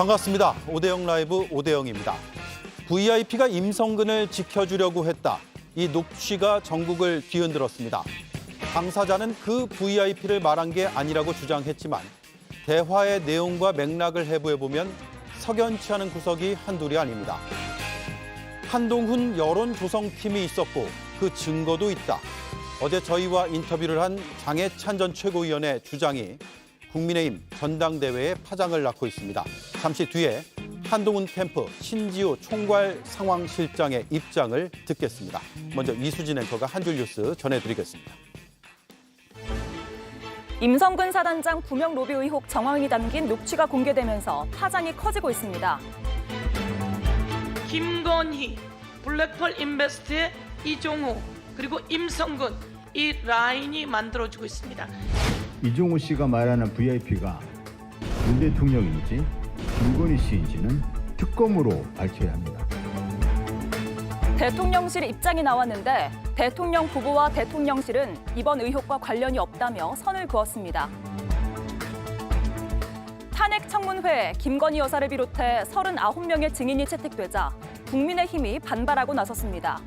반갑습니다. 오대영 라이브 오대영입니다. VIP가 임성근을 지켜주려고 했다. 이 녹취가 전국을 뒤흔들었습니다. 당사자는 그 VIP를 말한 게 아니라고 주장했지만 대화의 내용과 맥락을 해부해보면 석연치 않은 구석이 한둘이 아닙니다. 한동훈 여론조성팀이 있었고 그 증거도 있다. 어제 저희와 인터뷰를 한 장해찬 전 최고위원의 주장이 국민의힘 전당대회에 파장을 낳고 있습니다. 잠시 뒤에 한동훈 캠프 신지호 총괄 상황실장의 입장을 듣겠습니다. 먼저 이수진 앵커가 한 줄 뉴스 전해드리겠습니다. 임성근 사단장 구명 로비 의혹 정황이 담긴 녹취가 공개되면서 파장이 커지고 있습니다. 김건희, 블랙펄 인베스트의 이종우, 그리고 임성근 이 라인이 만들어지고 있습니다. 이종우 씨가 말하는 VIP가 윤 대통령인지 김건희 씨인지는 특검으로 밝혀야 합니다. 대통령실 입장이 나왔는데 대통령 부부와 대통령실은 이번 의혹과 관련이 없다며 선을 그었습니다. 탄핵 청문회에 김건희 여사를 비롯해 39명의 증인이 채택되자 국민의힘이 반발하고 나섰습니다.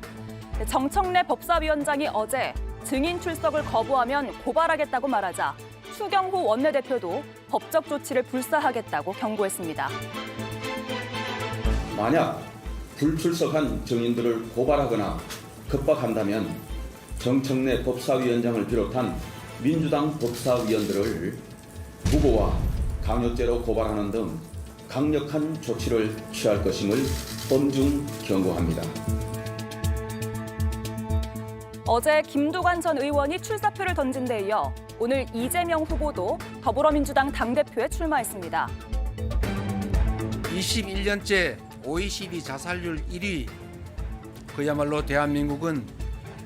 정청래 법사위원장이 어제 증인 출석을 거부하면 고발하겠다고 말하자 추경호 원내대표도 법적 조치를 불사하겠다고 경고했습니다. 만약 불출석한 증인들을 고발하거나 급박한다면 정청래 법사위원장을 비롯한 민주당 법사위원들을 무고와 강요죄로 고발하는 등 강력한 조치를 취할 것임을 엄중 경고합니다. 어제 김두관 전 의원이 출사표를 던진 데 이어 오늘 이재명 후보도 더불어민주당 당대표에 출마했습니다. 21년째 OECD 자살률 1위, 그야말로 대한민국은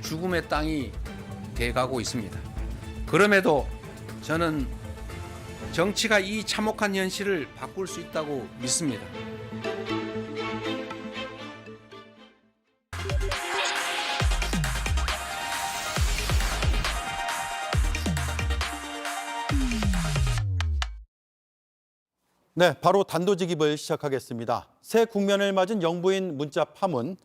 죽음의 땅이 돼가고 있습니다. 그럼에도 저는 정치가 이 참혹한 현실을 바꿀 수 있다고 믿습니다. 네, 바로 단도직입을 시작하겠습니다. 새 국면을 맞은 영부인 문자 파문,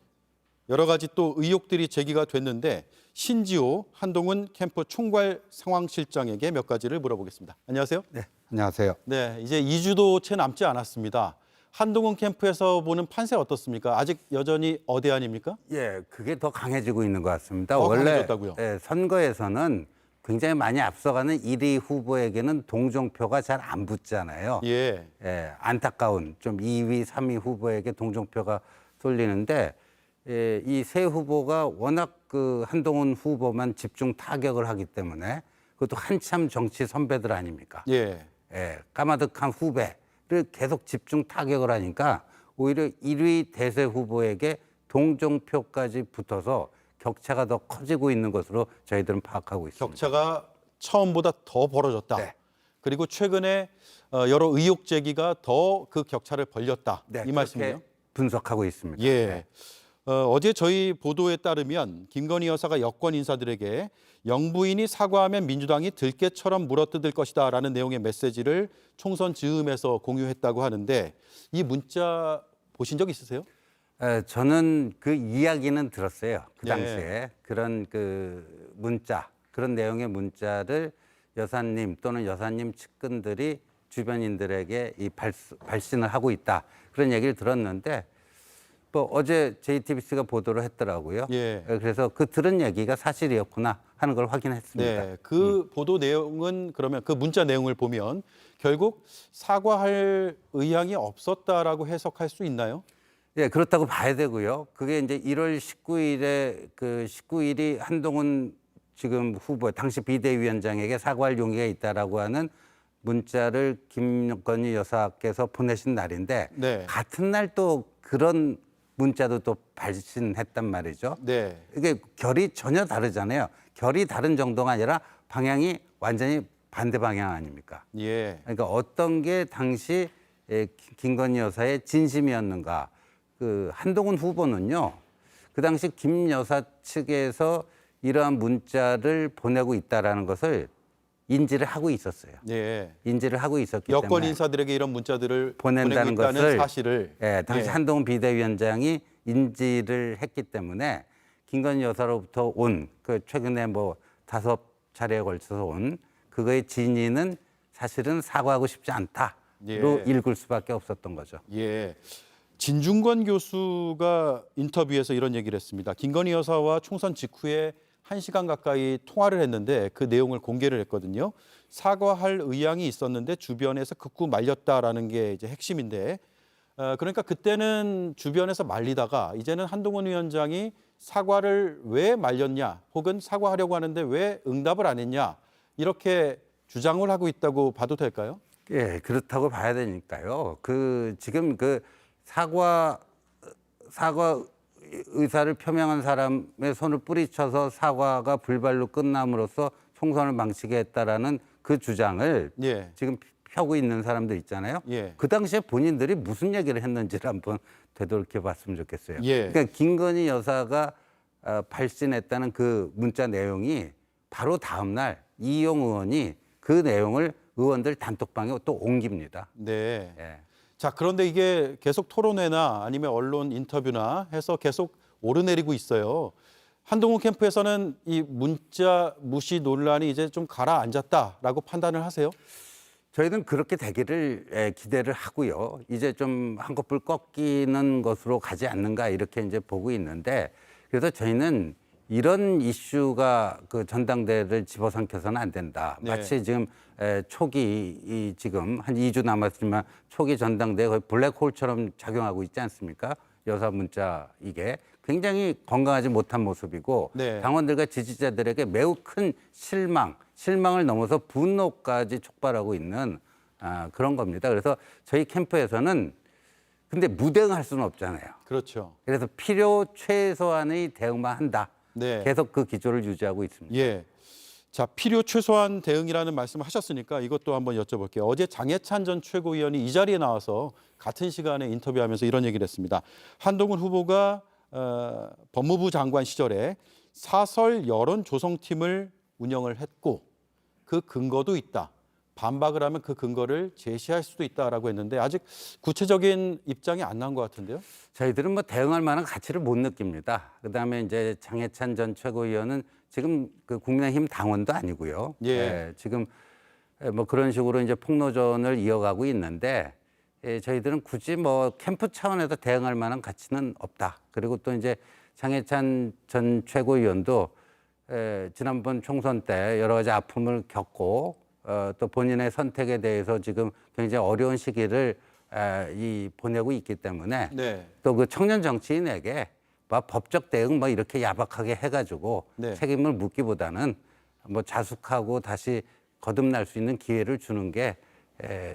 여러 가지 또 의혹들이 제기가 됐는데 신지호 한동훈 캠프 총괄 상황실장에게 몇 가지를 물어보겠습니다. 안녕하세요. 네, 안녕하세요. 네, 이제 2주도 채 남지 않았습니다. 한동훈 캠프에서 보는 판세 어떻습니까? 아직 여전히 어대 아닙니까? 예, 그게 더 강해지고 있는 것 같습니다. 더 원래 강해졌다고요? 예, 선거에서는 굉장히 많이 앞서가는 1위 후보에게는 동정표가 잘 안 붙잖아요. 예. 예, 안타까운 좀 2위, 3위 후보에게 동정표가 쏠리는데 예, 이 세 후보가 워낙 그 한동훈 후보만 집중 타격을 하기 때문에 그것도 한참 정치 선배들 아닙니까? 예. 예, 까마득한 후배를 계속 집중 타격을 하니까 오히려 1위 대세 후보에게 동정표까지 붙어서 격차가 더 커지고 있는 것으로 저희들은 파악하고 있습니다. 격차가 처음보다 더 벌어졌다. 네. 그리고 최근에 여러 의혹 제기가 더 그 격차를 벌렸다. 네, 이 말씀이요? 그렇게 분석하고 있습니다. 예. 네. 어제 저희 보도에 따르면 김건희 여사가 여권 인사들에게 영부인이 사과하면 민주당이 들깨처럼 물어뜯을 것이다라는 내용의 메시지를 총선 즈음에서 공유했다고 하는데 이 문자 보신 적 있으세요? 저는 그 이야기는 들었어요. 그 예. 당시에 그런 그 문자, 그런 내용의 문자를 여사님 또는 여사님 측근들이 주변인들에게 이 발신을 하고 있다. 그런 얘기를 들었는데 뭐 어제 JTBC가 보도를 했더라고요. 예. 그래서 그 들은 얘기가 사실이었구나 하는 걸 확인했습니다. 네, 그 보도 내용은 그러면 그 문자 내용을 보면 결국 사과할 의향이 없었다라고 해석할 수 있나요? 예, 그렇다고 봐야 되고요. 그게 이제 1월 19일에 그 19일이 한동훈 지금 후보 당시 비대위원장에게 사과할 용의가 있다라고 하는 문자를 김건희 여사께서 보내신 날인데 네. 같은 날 또 그런 문자도 또 발신했단 말이죠. 네. 이게 결이 전혀 다르잖아요. 결이 다른 정도가 아니라 방향이 완전히 반대 방향 아닙니까? 예. 그러니까 어떤 게 당시 김건희 여사의 진심이었는가? 그 한동훈 후보는요. 그 당시 김 여사 측에서 이러한 문자를 보내고 있다라는 것을 인지를 하고 있었어요. 예. 인지를 하고 있었기 여권 때문에 인사들에게 이런 문자들을 보낸다는 보내고 있다는 것을 사실을 당시 한동훈 비대위원장이 인지를 했기 때문에 김건희 여사로부터 온 그 최근에 뭐 5차례에 걸쳐서 온 그거의 진위는 사실은 사과하고 싶지 않다로 예. 읽을 수밖에 없었던 거죠. 예. 진중권 교수가 인터뷰에서 이런 얘기를 했습니다. 김건희 여사와 총선 직후에 1시간 가까이 통화를 했는데 그 내용을 공개를 했거든요. 사과할 의향이 있었는데 주변에서 극구 말렸다라는 게 이제 핵심인데, 그러니까 그때는 주변에서 말리다가 이제는 한동훈 위원장이 사과를 왜 말렸냐, 혹은 사과하려고 하는데 왜 응답을 안 했냐, 이렇게 주장을 하고 있다고 봐도 될까요? 예, 그렇다고 봐야 되니까요. 지금 사과 의사를 표명한 사람의 손을 뿌리쳐서 사과가 불발로 끝남으로써 총선을 망치게 했다라는 그 주장을 예. 지금 펴고 있는 사람들 있잖아요. 예. 그 당시에 본인들이 무슨 얘기를 했는지를 한번 되돌이켜 봤으면 좋겠어요. 예. 그러니까 김건희 여사가 발신했다는 그 문자 내용이 바로 다음 날 이용 의원이 그 내용을 의원들 단톡방에 또 옮깁니다. 네. 예. 자, 그런데 이게 계속 토론회나 아니면 언론 인터뷰나 해서 계속 오르내리고 있어요. 한동훈 캠프에서는 이 문자 무시 논란이 이제 좀 가라앉았다라고 판단을 하세요? 저희는 그렇게 되기를 기대를 하고요. 이제 좀 한꺼풀 꺾이는 것으로 가지 않는가 이렇게 이제 보고 있는데, 그래서 저희는 이런 이슈가 그 전당대회를 집어삼켜서는 안 된다. 네. 마치 지금 초기 지금 한 2주 남았지만 초기 전당대회 거의 블랙홀처럼 작용하고 있지 않습니까? 여사 문자 이게 굉장히 건강하지 못한 모습이고 네. 당원들과 지지자들에게 매우 큰 실망을 넘어서 분노까지 촉발하고 있는 그런 겁니다. 그래서 저희 캠프에서는 근데 무대응할 수는 없잖아요. 그렇죠. 그래서 필요 최소한의 대응만 한다. 네. 계속 그 기조를 유지하고 있습니다. 예. 자, 필요 최소한 대응이라는 말씀을 하셨으니까 이것도 한번 여쭤볼게요. 어제 장해찬 전 최고위원이 이 자리에 나와서 같은 시간에 인터뷰하면서 이런 얘기를 했습니다. 한동훈 후보가 법무부 장관 시절에 사설 여론 조성팀을 운영을 했고 그 근거도 있다. 반박을 하면 그 근거를 제시할 수도 있다라고 했는데 아직 구체적인 입장이 안 나온 것 같은데요. 저희들은 뭐 대응할 만한 가치를 못 느낍니다. 그다음에 이제 장해찬 전 최고위원은 지금 그 국민의힘 당원도 아니고요. 예. 지금 뭐 그런 식으로 이제 폭로전을 이어가고 있는데 저희들은 굳이 뭐 캠프 차원에서 대응할 만한 가치는 없다. 그리고 또 이제 장해찬 전 최고위원도 지난번 총선 때 여러 가지 아픔을 겪고 또 본인의 선택에 대해서 지금 굉장히 어려운 시기를 보내고 있기 때문에 네. 또 그 청년 정치인에게 뭐 법적 대응 뭐 이렇게 야박하게 해가지고 네. 책임을 묻기보다는 뭐 자숙하고 다시 거듭날 수 있는 기회를 주는 게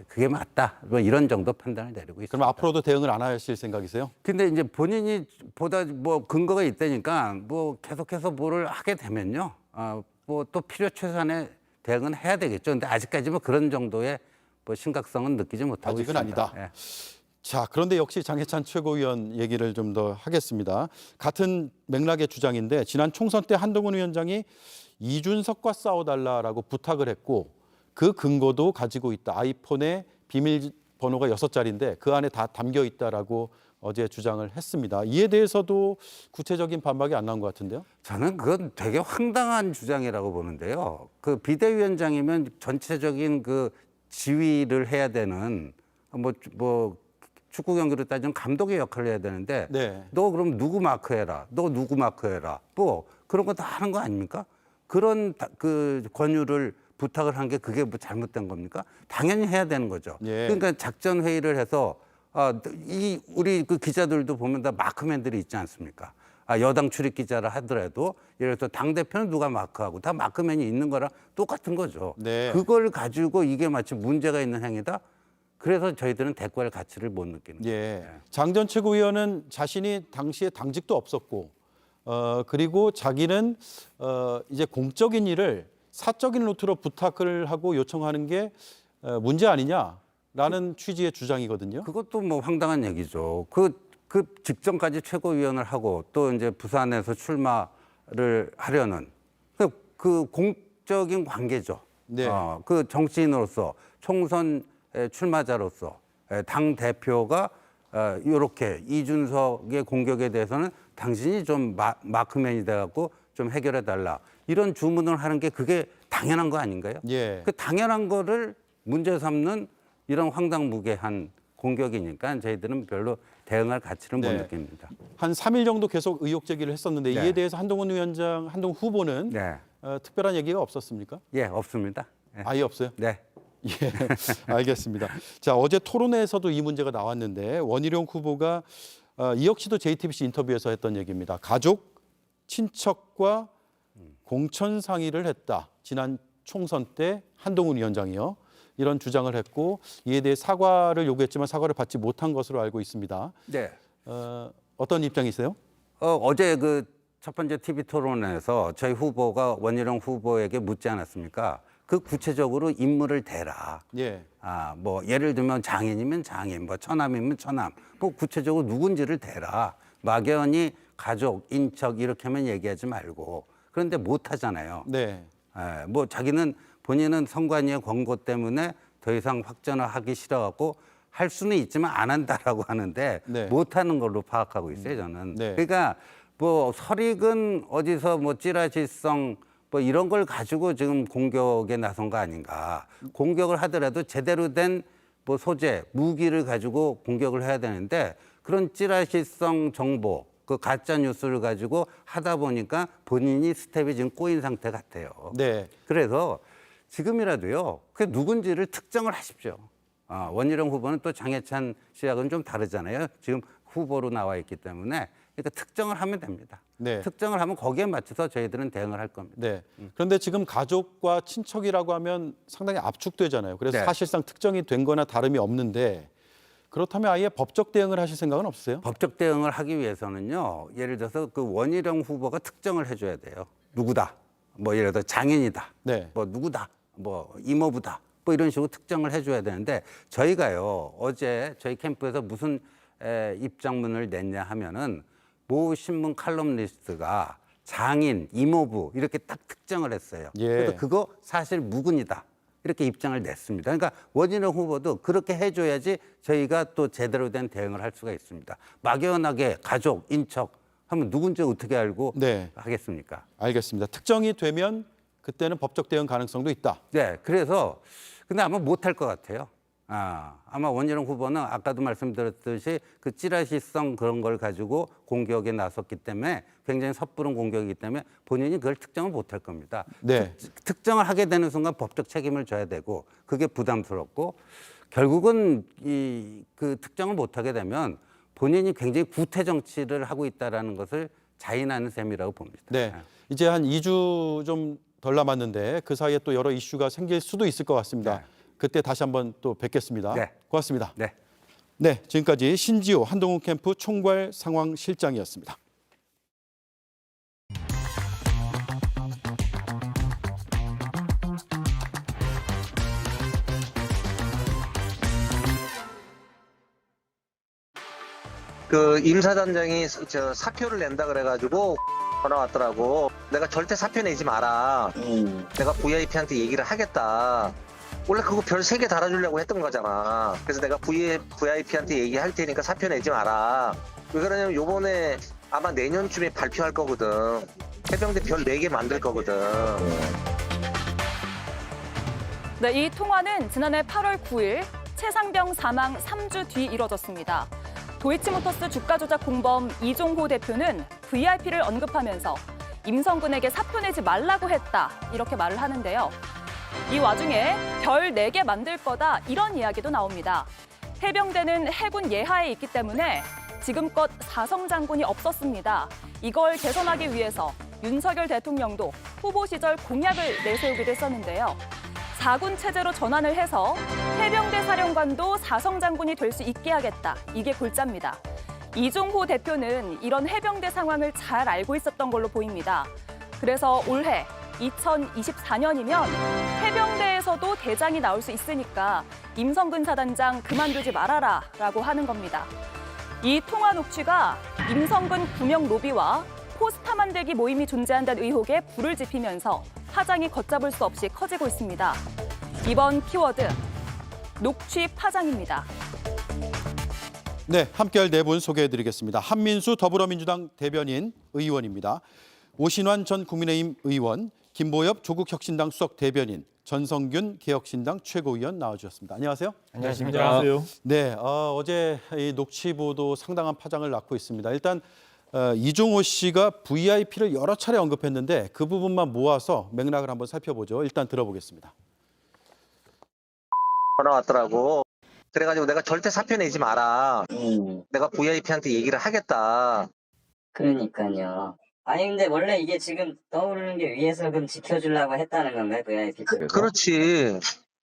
그게 맞다. 뭐 이런 정도 판단을 내리고 있습니다. 그럼 앞으로도 대응을 안 하실 생각이세요? 근데 이제 본인이 보다 뭐 근거가 있다니까 뭐 계속해서 뭐를 하게 되면요. 뭐 또 필요 최소한의 대응은 해야 되겠죠. 근데 아직까지 뭐 그런 정도의 뭐 심각성은 느끼지 못하고 아직은 있습니다. 아니다. 예. 자, 그런데 역시 장해찬 최고위원 얘기를 좀 더 하겠습니다. 같은 맥락의 주장인데 지난 총선 때 한동훈 위원장이 이준석과 싸워달라라고 부탁을 했고 그 근거도 가지고 있다. 아이폰에 비밀번호가 6자리인데 그 안에 다 담겨 있다라고 어제 주장을 했습니다. 이에 대해서도 구체적인 반박이 안 나온 것 같은데요. 저는 그건 되게 황당한 주장이라고 보는데요. 그 비대위원장이면 전체적인 그 지휘를 해야 되는 뭐 축구 경기로 따지면 감독의 역할을 해야 되는데 네. 너 그럼 누구 마크해라. 너 누구 마크해라. 뭐 그런 거 다 하는 거 아닙니까? 그런 그 권유를 부탁을 한 게 그게 뭐 잘못된 겁니까? 당연히 해야 되는 거죠. 예. 그러니까 작전 회의를 해서 우리 그 기자들도 보면 다 마크맨들이 있지 않습니까? 여당 출입 기자를 하더라도 예를 들어서 당 대표는 누가 마크하고 다 마크맨이 있는 거랑 똑같은 거죠. 네. 그걸 가지고 이게 마치 문제가 있는 행위다. 그래서 저희들은 대꾸할 가치를 못 느끼는 거예요. 예. 장 전 최고위원은 자신이 당시에 당직도 없었고 그리고 자기는 이제 공적인 일을 사적인 루트로 부탁을 하고 요청하는 게 문제 아니냐라는 취지의 주장이거든요. 그것도 뭐 황당한 얘기죠. 그 직전까지 최고위원을 하고 또 이제 부산에서 출마를 하려는 그 공적인 관계죠. 네. 그 정치인으로서 총선 출마자로서 당 대표가 이렇게 이준석의 공격에 대해서는 당신이 좀 마크맨이 돼갖고 좀 해결해달라 이런 주문을 하는 게 그게 당연한 거 아닌가요? 예. 그 당연한 거를 문제 삼는 이런 황당무계한 공격이니까 저희들은 별로 대응할 가치를 못 네. 느낍니다. 한 3일 정도 계속 의혹 제기를 했었는데 네. 이에 대해서 한동훈 후보는 네, 특별한 얘기가 없었습니까? 예, 없습니다. 예. 아예 없어요? 네. 예, 알겠습니다. 자, 어제 토론회에서도 이 문제가 나왔는데 원희룡 후보가 이 역시도 JTBC 인터뷰에서 했던 얘기입니다. 가족, 친척과 공천 상의를 했다. 지난 총선 때 한동훈 위원장이요. 이런 주장을 했고 이에 대해 사과를 요구했지만 사과를 받지 못한 것으로 알고 있습니다. 네. 어떤 입장이세요? 어제 그 첫 번째 TV 토론에서 저희 후보가 원희룡 후보에게 묻지 않았습니까? 그 구체적으로 인물을 대라. 예. 뭐 예를 들면 장인이면 장인, 뭐 처남이면 처남, 뭐 구체적으로 누군지를 대라. 막연히 가족, 인척 이렇게 하면 얘기하지 말고. 그런데 못 하잖아요. 네. 뭐 자기는 본인은 선관위의 권고 때문에 더 이상 확전을 하기 싫어갖고 할 수는 있지만 안 한다라고 하는데 네. 못 하는 걸로 파악하고 있어요, 저는. 네. 그러니까 뭐 설익은 어디서 뭐 찌라시성 뭐 이런 걸 가지고 지금 공격에 나선 거 아닌가. 공격을 하더라도 제대로 된 뭐 소재, 무기를 가지고 공격을 해야 되는데 그런 찌라시성 정보, 그 가짜 뉴스를 가지고 하다 보니까 본인이 스텝이 지금 꼬인 상태 같아요. 네. 그래서 지금이라도요, 그 누군지를 특정을 하십시오. 원희룡 후보는 또 장해찬 씨하고는 좀 다르잖아요. 지금 후보로 나와 있기 때문에. 그러니까 특정을 하면 됩니다. 네. 특정을 하면 거기에 맞춰서 저희들은 대응을 할 겁니다. 네. 그런데 지금 가족과 친척이라고 하면 상당히 압축되잖아요. 그래서 네. 사실상 특정이 된 거나 다름이 없는데 그렇다면 아예 법적 대응을 하실 생각은 없으세요? 법적 대응을 하기 위해서는요, 예를 들어서 그 원희룡 후보가 특정을 해줘야 돼요. 누구다. 뭐 예를 들어 장인이다. 네. 뭐 누구다. 뭐 이모부다. 뭐 이런 식으로 특정을 해줘야 되는데 저희가요, 어제 저희 캠프에서 무슨 입장문을 냈냐 하면은 모 신문 칼럼니스트가 장인, 이모부 이렇게 딱 특정을 했어요. 예. 그래서 그거 사실 무근이다. 이렇게 입장을 냈습니다. 그러니까 원희룡 후보도 그렇게 해줘야지 저희가 또 제대로 된 대응을 할 수가 있습니다. 막연하게 가족, 인척 하면 누군지 어떻게 알고 네. 하겠습니까? 알겠습니다. 특정이 되면 그때는 법적 대응 가능성도 있다. 네, 그래서 근데 아마 못할 것 같아요. 아마 원희룡 후보는 아까도 말씀드렸듯이 그 찌라시성 그런 걸 가지고 공격에 나섰기 때문에 굉장히 섣부른 공격이기 때문에 본인이 그걸 특정을 못할 겁니다. 네. 특정을 하게 되는 순간 법적 책임을 져야 되고 그게 부담스럽고 결국은 그 특정을 못하게 되면 본인이 굉장히 구태 정치를 하고 있다라는 것을 자인하는 셈이라고 봅니다. 네. 이제 한 2주 좀 덜 남았는데 그 사이에 또 여러 이슈가 생길 수도 있을 것 같습니다. 네. 그때 다시 한번 또 뵙겠습니다. 네. 고맙습니다. 네. 네, 지금까지 신지호 한동훈 캠프 총괄 상황실장이었습니다. 그 임 사단장이 저 사표를 낸다 그래가지고 전화 왔더라고. 내가 절대 사표 내지 마라. 내가 VIP한테 얘기를 하겠다. 원래 그거 별 3개 달아주려고 했던 거잖아. 그래서 내가 VIP한테 얘기할 테니까 사표 내지 마라. 왜 그러냐면 요번에 아마 내년쯤에 발표할 거거든. 해병대 별 4개 만들 거거든. 네, 이 통화는 지난해 8월 9일 최상병 사망 3주 뒤 이뤄졌습니다. 도이치모터스 주가 조작 공범 이종호 대표는 VIP를 언급하면서 임성근에게 사표 내지 말라고 했다 이렇게 말을 하는데요. 이 와중에 별 4개 만들 거다 이런 이야기도 나옵니다. 해병대는 해군 예하에 있기 때문에 지금껏 사성 장군이 없었습니다. 이걸 개선하기 위해서 윤석열 대통령도 후보 시절 공약을 내세우기도 했었는데요. 4군 체제로 전환을 해서 해병대 사령관도 사성 장군이 될 수 있게 하겠다. 이게 골자입니다. 이종호 대표는 이런 해병대 상황을 잘 알고 있었던 걸로 보입니다. 그래서 올해 2024년이면 해병대에서도 대장이 나올 수 있으니까 임성근 사단장 그만두지 말아라 라고 하는 겁니다. 이 통화 녹취가 임성근 구명 로비와 포스타 만들기 모임이 존재한다는 의혹에 불을 지피면서 파장이 걷잡을 수 없이 커지고 있습니다. 이번 키워드, 녹취 파장입니다. 네, 함께할 네 분 소개해드리겠습니다. 한민수 더불어민주당 대변인 의원입니다. 오신환 전 국민의힘 의원, 김보엽 조국혁신당 수석 대변인, 전성균 개혁신당 최고위원 나와주셨습니다. 안녕하세요. 안녕하십니까. 네, 어제 이 녹취 보도 상당한 파장을 낳고 있습니다. 일단 이종호 씨가 VIP를 여러 차례 언급했는데 그 부분만 모아서 맥락을 한번 살펴보죠. 일단 들어보겠습니다. 전화 왔더라고. 그래가지고 내가 절대 사표 내지 마라. 내가 VIP한테 얘기를 하겠다. 그러니까요. 아니 근데 원래 이게 지금 떠오르는 게 위에서 그럼 지켜주려고 했다는 건가요, VIP? 그렇지.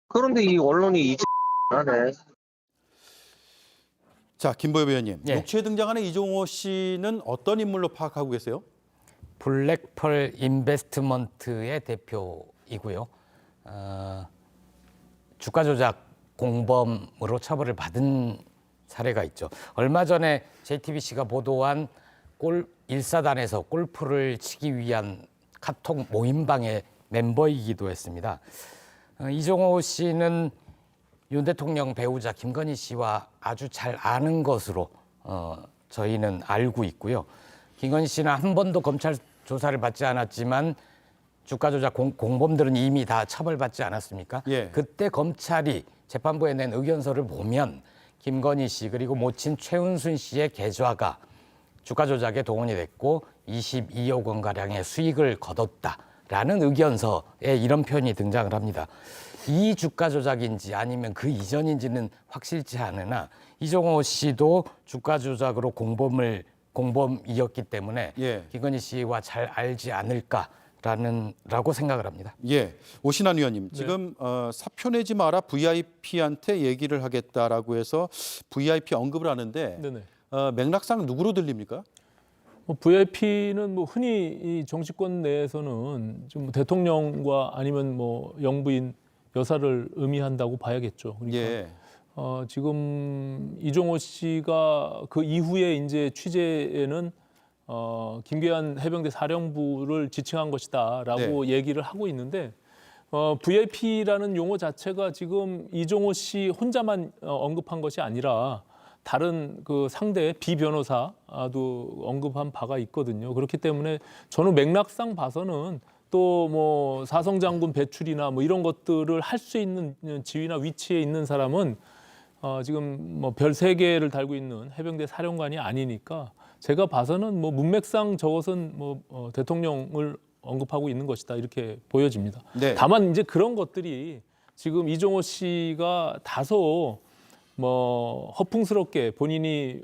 그런데 이 언론이 이제 하네. 자, 김보엽 의원님, 예. 녹취에 등장하는 이종호 씨는 어떤 인물로 파악하고 계세요? 블랙펄 인베스트먼트의 대표이고요. 주가 조작 공범으로 처벌을 받은 사례가 있죠. 얼마 전에 JTBC가 보도한 일사단에서 골프를 치기 위한 카톡 모임방의 멤버이기도 했습니다. 이종호 씨는 윤 대통령 배우자 김건희 씨와 아주 잘 아는 것으로 저희는 알고 있고요. 김건희 씨는 한 번도 검찰 조사를 받지 않았지만 주가 조작 공범들은 이미 다 처벌받지 않았습니까? 예. 그때 검찰이 재판부에 낸 의견서를 보면 김건희 씨 그리고 모친 최은순 씨의 계좌가 주가 조작에 동원이 됐고 22억 원가량의 수익을 거뒀다라는 의견서에 이런 표현이 등장을 합니다. 이 주가 조작인지 아니면 그 이전인지는 확실치 않으나 이종호 씨도 주가 조작으로 공범이었기 때문에 예. 김건희 씨와 잘 알지 않을까라고 생각을 합니다. 예, 오신환 의원님, 지금 사표 내지 마라 VIP한테 얘기를 하겠다라고 해서 VIP 언급을 하는데 네네. 맥락상 누구로 들립니까? VIP는 흔히 이 정치권 내에서는 좀 대통령과 아니면 영부인 여사를 의미한다고 봐야겠죠. 그러니까 예. 지금 이종호 씨가 그 이후에 이제 취재에는 김계한 해병대 사령부를 지칭한 것이다라고 얘기를 하고 있는데 VIP라는 용어 자체가 지금 이종호 씨 혼자만 언급한 것이 아니라 다른 그 상대 비변호사도 언급한 바가 있거든요. 그렇기 때문에 저는 맥락상 봐서는 또 사성장군 배출이나 이런 것들을 할 수 있는 지위나 위치에 있는 사람은 지금 별 3개를 달고 있는 해병대 사령관이 아니니까 제가 봐서는 문맥상 저것은 대통령을 언급하고 있는 것이다 이렇게 보여집니다. 네. 다만 이제 그런 것들이 지금 이종호 씨가 다소 허풍스럽게 본인이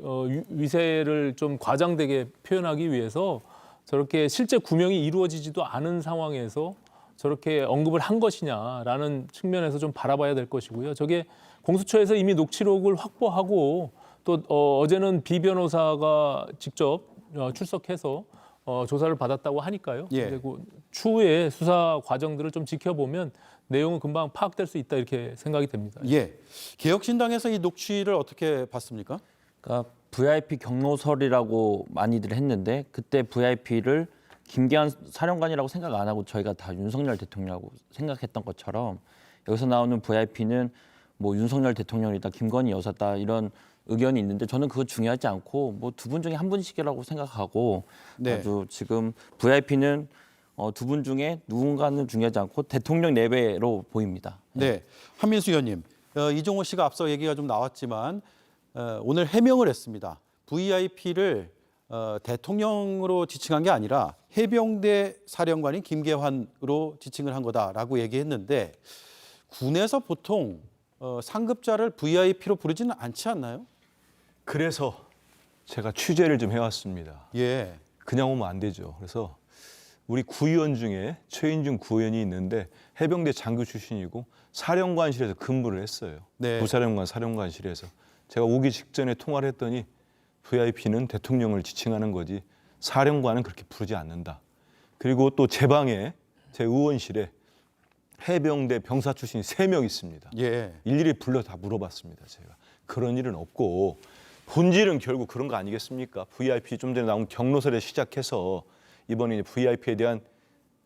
위세를 좀 과장되게 표현하기 위해서 저렇게 실제 구명이 이루어지지도 않은 상황에서 저렇게 언급을 한 것이냐라는 측면에서 좀 바라봐야 될 것이고요. 저게 공수처에서 이미 녹취록을 확보하고 또 어제는 비 변호사가 직접 출석해서 조사를 받았다고 하니까요. 예. 그리고 추후에 수사 과정들을 좀 지켜보면 내용은 금방 파악될 수 있다 이렇게 생각이 됩니다. 예, 개혁신당에서 이 녹취를 어떻게 봤습니까? 그러니까 VIP 경로설이라고 많이들 했는데 그때 VIP를 김계한 사령관이라고 생각 안 하고 저희가 다 윤석열 대통령이라고 생각했던 것처럼 여기서 나오는 VIP는 윤석열 대통령이다, 김건희 여사다 이런 의견이 있는데 저는 그거 중요하지 않고 두 분 중에 한 분씩이라고 생각하고 네. 아주 지금 VIP는 두 분 중에 누군가는 중요하지 않고 대통령 내외로 보입니다. 네, 한민수 의원님, 이종호 씨가 앞서 얘기가 좀 나왔지만 오늘 해명을 했습니다. VIP를 대통령으로 지칭한 게 아니라 해병대 사령관인 김계환으로 지칭을 한 거다라고 얘기했는데 군에서 보통 상급자를 VIP로 부르지는 않지 않나요? 그래서 제가 취재를 좀 해왔습니다. 예. 그냥 오면 안 되죠. 그래서 우리 구의원 중에 최인중 구의원이 있는데 해병대 장교 출신이고 사령관실에서 근무를 했어요. 네. 부사령관 사령관실에서. 제가 오기 직전에 통화를 했더니 VIP는 대통령을 지칭하는 거지 사령관은 그렇게 부르지 않는다. 그리고 또 제 방에 제 의원실에 해병대 병사 출신이 3명 있습니다. 예. 일일이 불러 다 물어봤습니다. 제가. 그런 일은 없고 본질은 결국 그런 거 아니겠습니까? VIP 좀 전에 나온 경로설에 시작해서 이번에 이제 VIP에 대한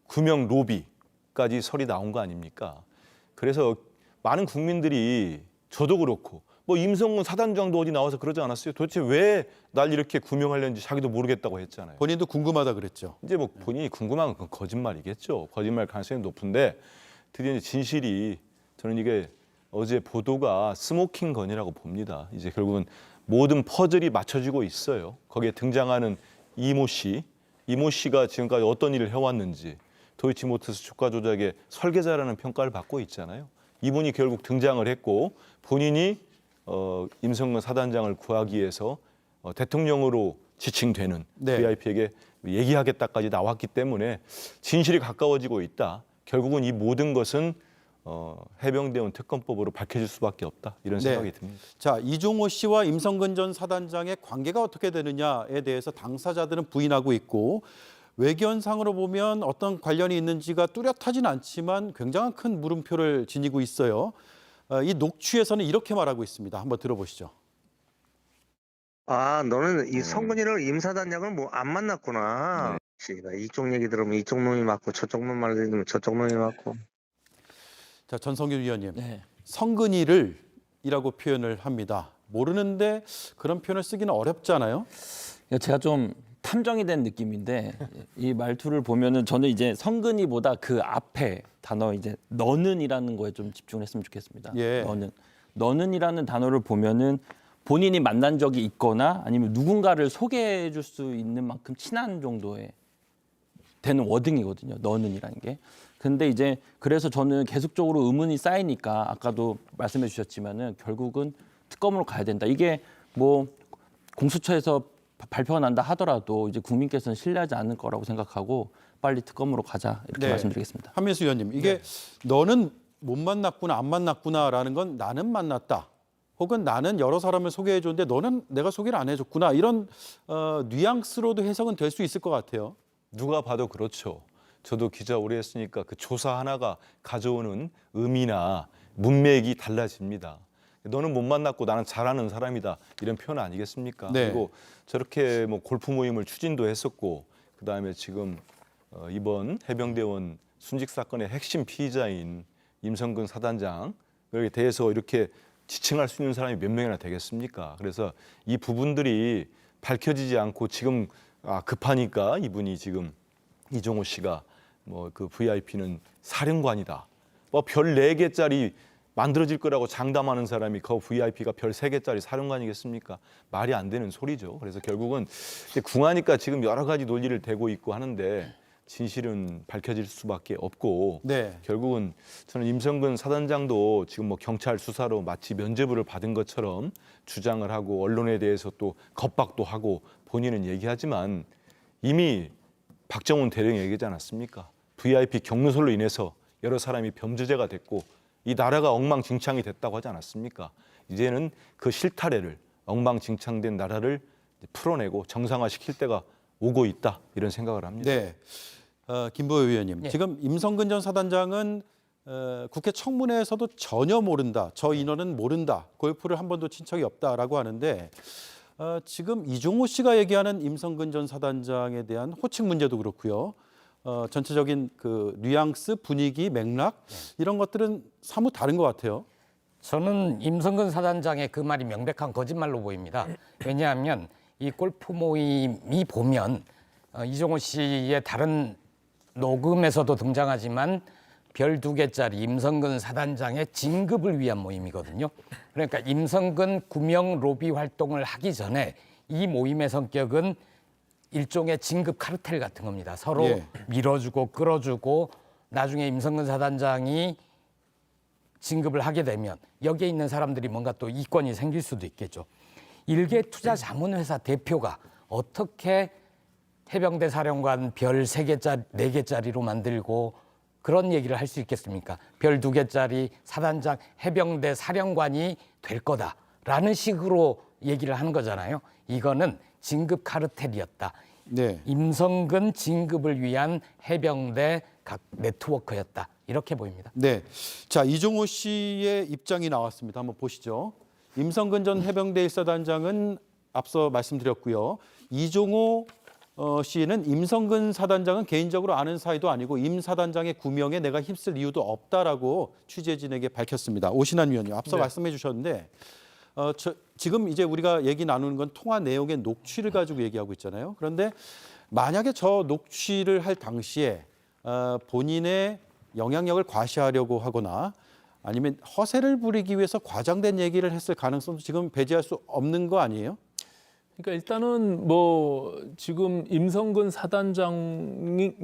구명 로비까지 설이 나온 거 아닙니까? 그래서 많은 국민들이 저도 그렇고 뭐 임성근 사단장도 어디 나와서 그러지 않았어요? 도대체 왜 날 이렇게 구명하려는지 자기도 모르겠다고 했잖아요. 본인도 궁금하다 그랬죠. 이제 뭐 본인이 궁금한 건 거짓말이겠죠. 거짓말 가능성이 높은데 드디어 이제 진실이 저는 이게 어제 보도가 스모킹 건이라고 봅니다. 이제 결국은 모든 퍼즐이 맞춰지고 있어요. 거기에 등장하는 이모 씨가 지금까지 어떤 일을 해왔는지 도이치모터스 주가 조작의 설계자라는 평가를 받고 있잖아요. 이분이 결국 등장을 했고 본인이 임성근 사단장을 구하기 위해서 대통령으로 지칭되는 네. VIP에게 얘기하겠다까지 나왔기 때문에 진실이 가까워지고 있다. 결국은 이 모든 것은 해병대원 특검법으로 밝혀질 수밖에 없다. 이런 생각이 듭니다. 자, 이종호 씨와 임성근 전 사단장의 관계가 어떻게 되느냐에 대해서 당사자들은 부인하고 있고 외견상으로 보면 어떤 관련이 있는지가 뚜렷하진 않지만 굉장한 큰 물음표를 지니고 있어요. 이 녹취에서는 이렇게 말하고 있습니다. 한번 들어보시죠. 아, 너는 이 성근이랑 임사단장을 뭐 안 만났구나. 씨가 이쪽 얘기 들으면 이쪽 놈이 맞고 저쪽 놈 말 들으면 저쪽 놈이 맞고. 자, 전성규 위원님. 네. 성근이를이라고 표현을 합니다. 모르는데 그런 표현을 쓰기는 어렵잖아요. 제가 좀 탐정이 된 느낌인데 이 말투를 보면은 저는 이제 성근이보다 그 앞에 단어 이제 너는이라는 거에 좀 집중을 했으면 좋겠습니다. 예. 너는이라는 단어를 보면은 본인이 만난 적이 있거나 아니면 누군가를 소개해 줄 수 있는 만큼 친한 정도의 되는 워딩이거든요. 너는이라는 게. 근데 이제 그래서 저는 계속적으로 의문이 쌓이니까 아까도 말씀해 주셨지만은 결국은 특검으로 가야 된다. 이게 뭐 공수처에서 발표가 난다 하더라도 이제 국민께서는 신뢰하지 않을 거라고 생각하고 빨리 특검으로 가자 이렇게 말씀드리겠습니다. 한민수 의원님, 이게 너는 못 만났구나, 안 만났구나라는 건 나는 만났다. 혹은 나는 여러 사람을 소개해 줬는데 너는 내가 소개를 안 해줬구나. 이런 뉘앙스로도 해석은 될 수 있을 것 같아요. 누가 봐도 그렇죠. 저도 기자 오래 했으니까 그 조사 하나가 가져오는 의미나 문맥이 달라집니다. 너는 못 만났고 나는 잘하는 사람이다. 이런 표현 아니겠습니까? 네. 그리고 저렇게 뭐 골프 모임을 추진도 했었고 그다음에 지금 이번 해병대원 순직 사건의 핵심 피의자인 임성근 사단장에 대해서 이렇게 지칭할 수 있는 사람이 몇 명이나 되겠습니까? 그래서 이 부분들이 밝혀지지 않고 지금 급하니까 이분이 지금 이종호 씨가 뭐 그 VIP는 사령관이다. 뭐 별 4개짜리 만들어질 거라고 장담하는 사람이 그 VIP가 별 3개짜리 사령관이겠습니까? 말이 안 되는 소리죠. 그래서 결국은 이제 궁하니까 지금 여러 가지 논리를 대고 있고 하는데 진실은 밝혀질 수밖에 없고 결국은 저는 임성근 사단장도 지금 뭐 경찰 수사로 마치 면죄부를 받은 것처럼 주장을 하고 언론에 대해서 또 겁박도 하고 본인은 얘기하지만 이미 박정훈 대령이 얘기하지 않았습니까? VIP 경로설로 인해서 여러 사람이 범죄자가 됐고 이 나라가 엉망진창이 됐다고 하지 않았습니까? 이제는 그 실타래를 엉망진창된 나라를 풀어내고 정상화시킬 때가 오고 있다 이런 생각을 합니다. 네, 김보효 의원님. 지금 임성근 전 사단장은 국회 청문회에서도 전혀 모른다. 저 인원은 모른다. 골프를 한 번도 친 적이 없다라고 하는데 지금 이종호 씨가 얘기하는 임성근 전 사단장에 대한 호칭 문제도 그렇고요. 전체적인 그 뉘앙스, 분위기, 맥락 이런 것들은 사뭇 다른 것 같아요. 저는 임성근 사단장의 그 말이 명백한 거짓말로 보입니다. 왜냐하면 이 골프 모임이 보면 이종호 씨의 다른 녹음에서도 등장하지만 별 2개짜리 임성근 사단장의 진급을 위한 모임이거든요. 그러니까 임성근 구명 로비 활동을 하기 전에 이 모임의 성격은 일종의 진급 카르텔 같은 겁니다. 서로 밀어주고 끌어주고 나중에 임성근 사단장이 진급을 하게 되면 여기에 있는 사람들이 뭔가 또 이권이 생길 수도 있겠죠. 일개투자자문회사 대표가 어떻게 해병대 사령관 별 3개짜리, 4개짜리로 만들고 그런 얘기를 할 수 있겠습니까? 별 2개짜리 사단장 해병대 사령관이 될 거다라는 식으로 얘기를 하는 거잖아요. 이거는 진급 카르텔이었다. 임성근 진급을 위한 해병대 각 네트워크였다. 이렇게 보입니다. 네, 자 이종호 씨의 입장이 나왔습니다. 한번 보시죠. 임성근 전 해병대 1사단장은 앞서 말씀드렸고요. 이종호 씨는 임성근 사단장은 개인적으로 아는 사이도 아니고 임 사단장의 구명에 내가 힘쓸 이유도 없다라고 취재진에게 밝혔습니다. 오신환 위원님, 앞서 네. 말씀해 주셨는데 지금 이제 우리가 얘기 나누는 건 통화 내용의 녹취를 가지고 얘기하고 있잖아요. 그런데 만약에 저 녹취를 할 당시에 본인의 영향력을 과시하려고 하거나 아니면 허세를 부리기 위해서 과장된 얘기를 했을 가능성도 지금 배제할 수 없는 거 아니에요? 그러니까 일단은 뭐 지금 임성근 사단장이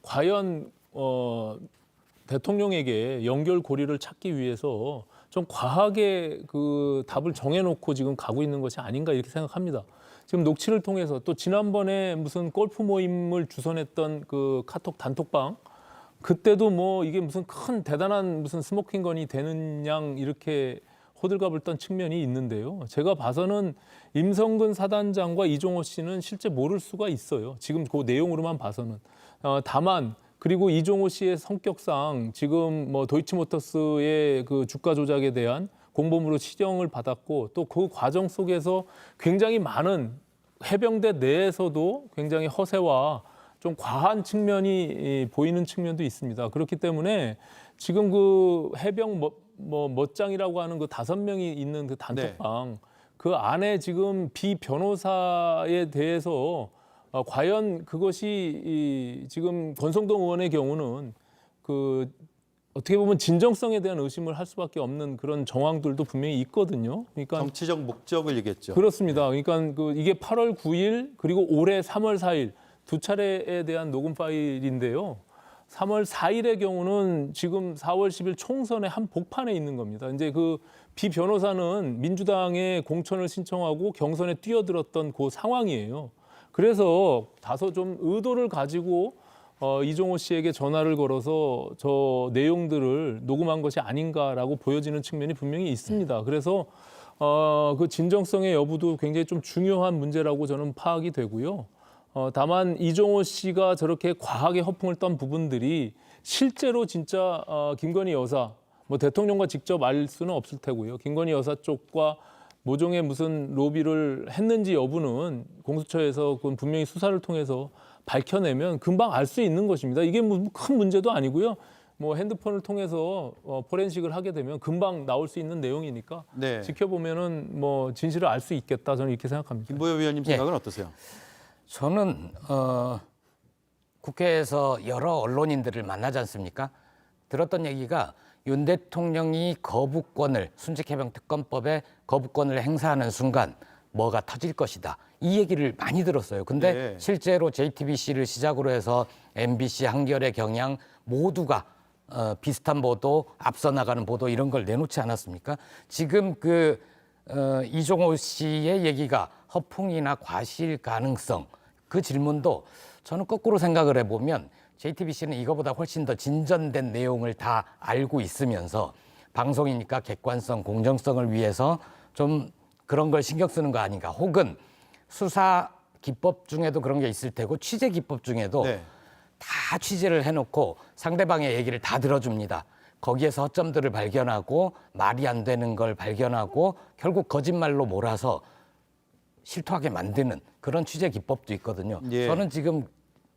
과연 대통령에게 연결고리를 찾기 위해서 좀 과하게 그 답을 정해놓고 지금 가고 있는 것이 아닌가 이렇게 생각합니다. 지금 녹취를 통해서 또 지난번에 무슨 골프 모임을 주선했던 그 카톡 단톡방 그때도 뭐 이게 무슨 큰 대단한 무슨 스모킹건이 되는 양 이렇게 호들갑을 떤 측면이 있는데요. 제가 봐서는 임성근 사단장과 이종호 씨는 실제 모를 수가 있어요. 지금 그 내용으로만 봐서는. 다만 그리고 이종호 씨의 성격상 지금 뭐 도이치모터스의 그 주가 조작에 대한 공범으로 시정을 받았고 또 그 과정 속에서 굉장히 많은 해병대 내에서도 굉장히 허세와 좀 과한 측면이 보이는 측면도 있습니다. 그렇기 때문에 지금 그 해병 멋장이라고 하는 그 5명이 있는 그 단톡방 그 안에 지금 비 변호사에 대해서 과연 그것이 지금 권성동 의원의 경우는 그 어떻게 보면 진정성에 대한 의심을 할 수밖에 없는 그런 정황들도 분명히 있거든요. 그러니까 정치적 목적을 얘기했죠. 그렇습니다. 그러니까 이게 8월 9일 그리고 올해 3월 4일 두 차례에 대한 녹음 파일인데요. 3월 4일의 경우는 지금 4월 10일 총선의 한 복판에 있는 겁니다. 이제 그 비 변호사는 민주당에 공천을 신청하고 경선에 뛰어들었던 그 상황이에요. 그래서 다소 좀 의도를 가지고 이종호 씨에게 전화를 걸어서 저 내용들을 녹음한 것이 아닌가라고 보여지는 측면이 분명히 있습니다. 그래서 그 진정성의 여부도 굉장히 좀 중요한 문제라고 저는 파악이 되고요. 다만 이종호 씨가 저렇게 과하게 허풍을 떤 부분들이 실제로 진짜 김건희 여사, 뭐 대통령과 직접 알 수는 없을 테고요. 김건희 여사 쪽과 모종의 무슨 로비를 했는지 여부는 공수처에서 그건 분명히 수사를 통해서 밝혀내면 금방 알 수 있는 것입니다. 이게 뭐 큰 문제도 아니고요. 뭐 핸드폰을 통해서 포렌식을 하게 되면 금방 나올 수 있는 내용이니까 네. 지켜보면은 뭐 진실을 알 수 있겠다 저는 이렇게 생각합니다. 김보여 위원님 생각은 어떠세요? 저는 국회에서 여러 언론인들을 만나지 않습니까? 들었던 얘기가 윤 대통령이 거부권을 순직해병특검법에 거부권을 행사하는 순간 뭐가 터질 것이다. 이 얘기를 많이 들었어요. 근데 네. 실제로 JTBC를 시작으로 해서 MBC, 한겨레, 경향 모두가 비슷한 보도, 앞서 나가는 보도 이런 걸 내놓지 않았습니까? 지금 이종호 씨의 얘기가 허풍이나 과실 가능성 그 질문도 저는 거꾸로 생각을 해보면 JTBC는 이거보다 훨씬 더 진전된 내용을 다 알고 있으면서 방송이니까 객관성, 공정성을 위해서 좀 그런 걸 신경 쓰는 거 아닌가. 혹은 수사 기법 중에도 그런 게 있을 테고 취재 기법 중에도 다 취재를 해놓고 상대방의 얘기를 다 들어줍니다. 거기에서 허점들을 발견하고 말이 안 되는 걸 발견하고 결국 거짓말로 몰아서 실토하게 만드는 그런 취재 기법도 있거든요. 예. 저는 지금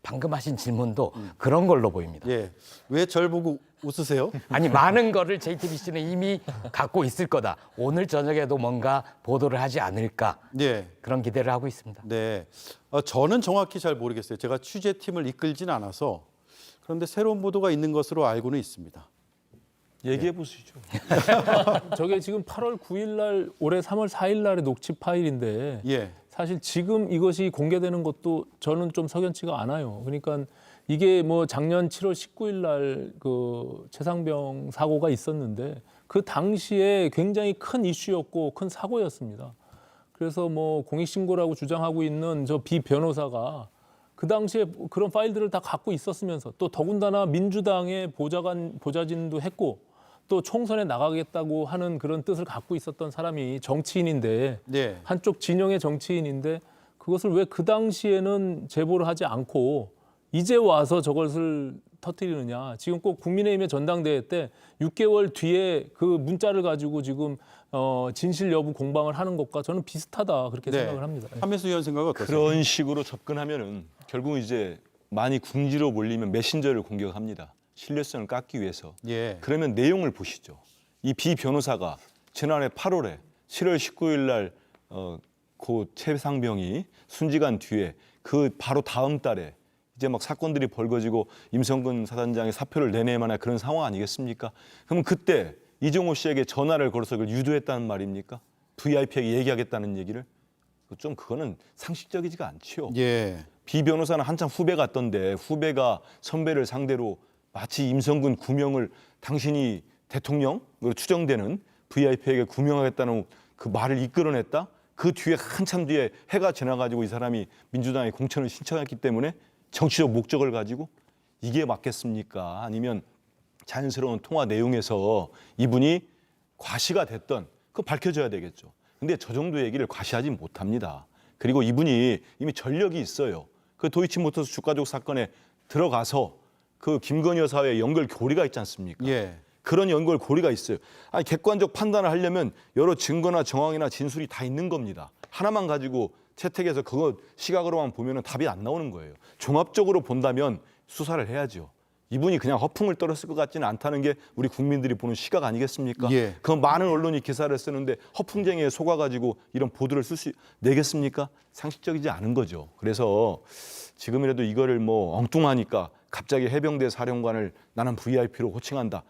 방금 하신 질문도 그런 걸로 보입니다. 예. 왜 절 보고 웃으세요? 아니 많은 거를 JTBC는 이미 갖고 있을 거다. 오늘 저녁에도 뭔가 보도를 하지 않을까 네. 그런 기대를 하고 있습니다. 네. 저는 정확히 잘 모르겠어요. 제가 취재팀을 이끌진 않아서. 그런데 새로운 보도가 있는 것으로 알고는 있습니다. 얘기해 보시죠. 저게 지금 8월 9일 날 올해 3월 4일 날의 녹취 파일인데 예. 사실 지금 이것이 공개되는 것도 저는 좀 석연치가 않아요. 그러니까 이게 뭐 작년 7월 19일 날 그 최상병 사고가 있었는데 그 당시에 굉장히 큰 이슈였고 큰 사고였습니다. 그래서 뭐 공익신고라고 주장하고 있는 저 비 변호사가 그 당시에 그런 파일들을 다 갖고 있었으면서 또 더군다나 민주당의 보좌진도 했고 또 총선에 나가겠다고 하는 그런 뜻을 갖고 있었던 사람이 정치인인데 네. 한쪽 진영의 정치인인데 그것을 왜 그 당시에는 제보를 하지 않고 이제 와서 저것을 터뜨리느냐. 지금 꼭 국민의힘의 전당대회 때 6개월 뒤에 그 문자를 가지고 지금 진실 여부 공방을 하는 것과 저는 비슷하다 그렇게 생각을 합니다. 한민수 의원 생각은 어떠세요? 그런 식으로 접근하면은 결국 이제 많이 궁지로 몰리면 메신저를 공격합니다. 신뢰성을 깎기 위해서. 예. 그러면 내용을 보시죠. 이 비 변호사가 지난해 8월에 7월 19일 날 고 최상병이 순직한 뒤에 그 바로 다음 달에 이제 막 사건들이 벌어지고 임성근 사단장이 사표를 내낼 만한 그런 상황 아니겠습니까? 그럼 그때 이종호 씨에게 전화를 걸어서 그걸 유도했다는 말입니까? VIP에게 얘기하겠다는 얘기를? 좀 그거는 상식적이지가 않지요. 예. 비 변호사는 한참 후배 같던데 후배가 선배를 상대로 마치 임성근 구명을 당신이 대통령으로 추정되는 VIP에게 구명하겠다는 그 말을 이끌어냈다? 그 뒤에 한참 뒤에 해가 지나가지고 이 사람이 민주당에 공천을 신청했기 때문에 정치적 목적을 가지고 이게 맞겠습니까? 아니면 자연스러운 통화 내용에서 이분이 과시가 됐던 그거 밝혀져야 되겠죠. 근데 저 정도 얘기를 과시하지 못합니다. 그리고 이분이 이미 전력이 있어요. 그 도이치모터스 주가족 사건에 들어가서 그 김건희 여사의 연결 고리가 있지 않습니까? 예. 그런 연결 고리가 있어요. 아니 객관적 판단을 하려면 여러 증거나 정황이나 진술이 다 있는 겁니다. 하나만 가지고 채택해서 그거 시각으로만 보면 답이 안 나오는 거예요. 종합적으로 본다면 수사를 해야죠. 이분이 그냥 허풍을 떨었을 것 같지는 않다는 게 우리 국민들이 보는 시각 아니겠습니까? 예. 그 많은 언론이 기사를 쓰는데 허풍쟁이에 속아가지고 이런 보도를 내겠습니까? 상식적이지 않은 거죠. 그래서 지금이라도 이거를 뭐 엉뚱하니까 갑자기 해병대 사령관을 나는 VIP로 호칭한다.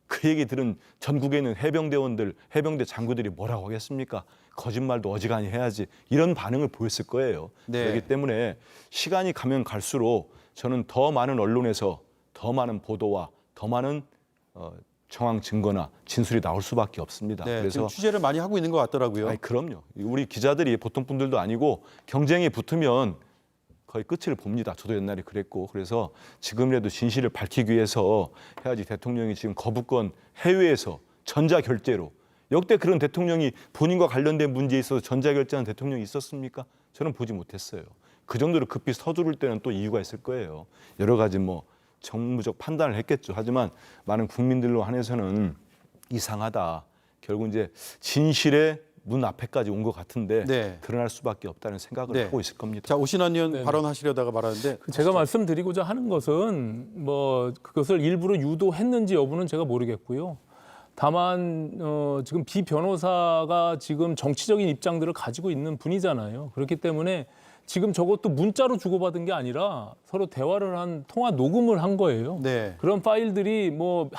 그 얘기 들은 전국에 있는 해병대원들, 해병대 장교들이 뭐라고 하겠습니까? 거짓말도 어지간히 해야지. 이런 반응을 보였을 거예요. 네. 그렇기 때문에 시간이 가면 갈수록 저는 더 많은 언론에서 더 많은 보도와 더 많은 정황 증거나 진술이 나올 수밖에 없습니다. 네, 그래서 지금 취재를 많이 하고 있는 것 같더라고요. 아니, 그럼요. 우리 기자들이 보통 분들도 아니고 경쟁이 붙으면 거의 끝을 봅니다. 저도 옛날에 그랬고. 그래서 지금이라도 진실을 밝히기 위해서 해야지. 대통령이 지금 거부권 해외에서 전자결제로 역대 그런 대통령이 본인과 관련된 문제에 있어서 전자결제한 대통령이 있었습니까? 저는 보지 못했어요. 그 정도로 급히 서두를 때는 또 이유가 있을 거예요. 여러 가지 뭐 정무적 판단을 했겠죠. 하지만 많은 국민들로 한해서는 이상하다. 결국 이제 진실의 문 앞에까지 온 것 같은데 네. 드러날 수밖에 없다는 생각을 네. 하고 있을 겁니다. 자, 오신환 의원 네네. 발언하시려다가 말하는데 제가 말씀드리고자 하는 것은 뭐 그것을 일부러 유도했는지 여부는 제가 모르겠고요. 다만 지금 비 변호사가 지금 정치적인 입장들을 가지고 있는 분이잖아요. 그렇기 때문에 지금 저것도 문자로 주고받은 게 아니라 서로 대화를 한 통화 녹음을 한 거예요. 네. 그런 파일들이 뭐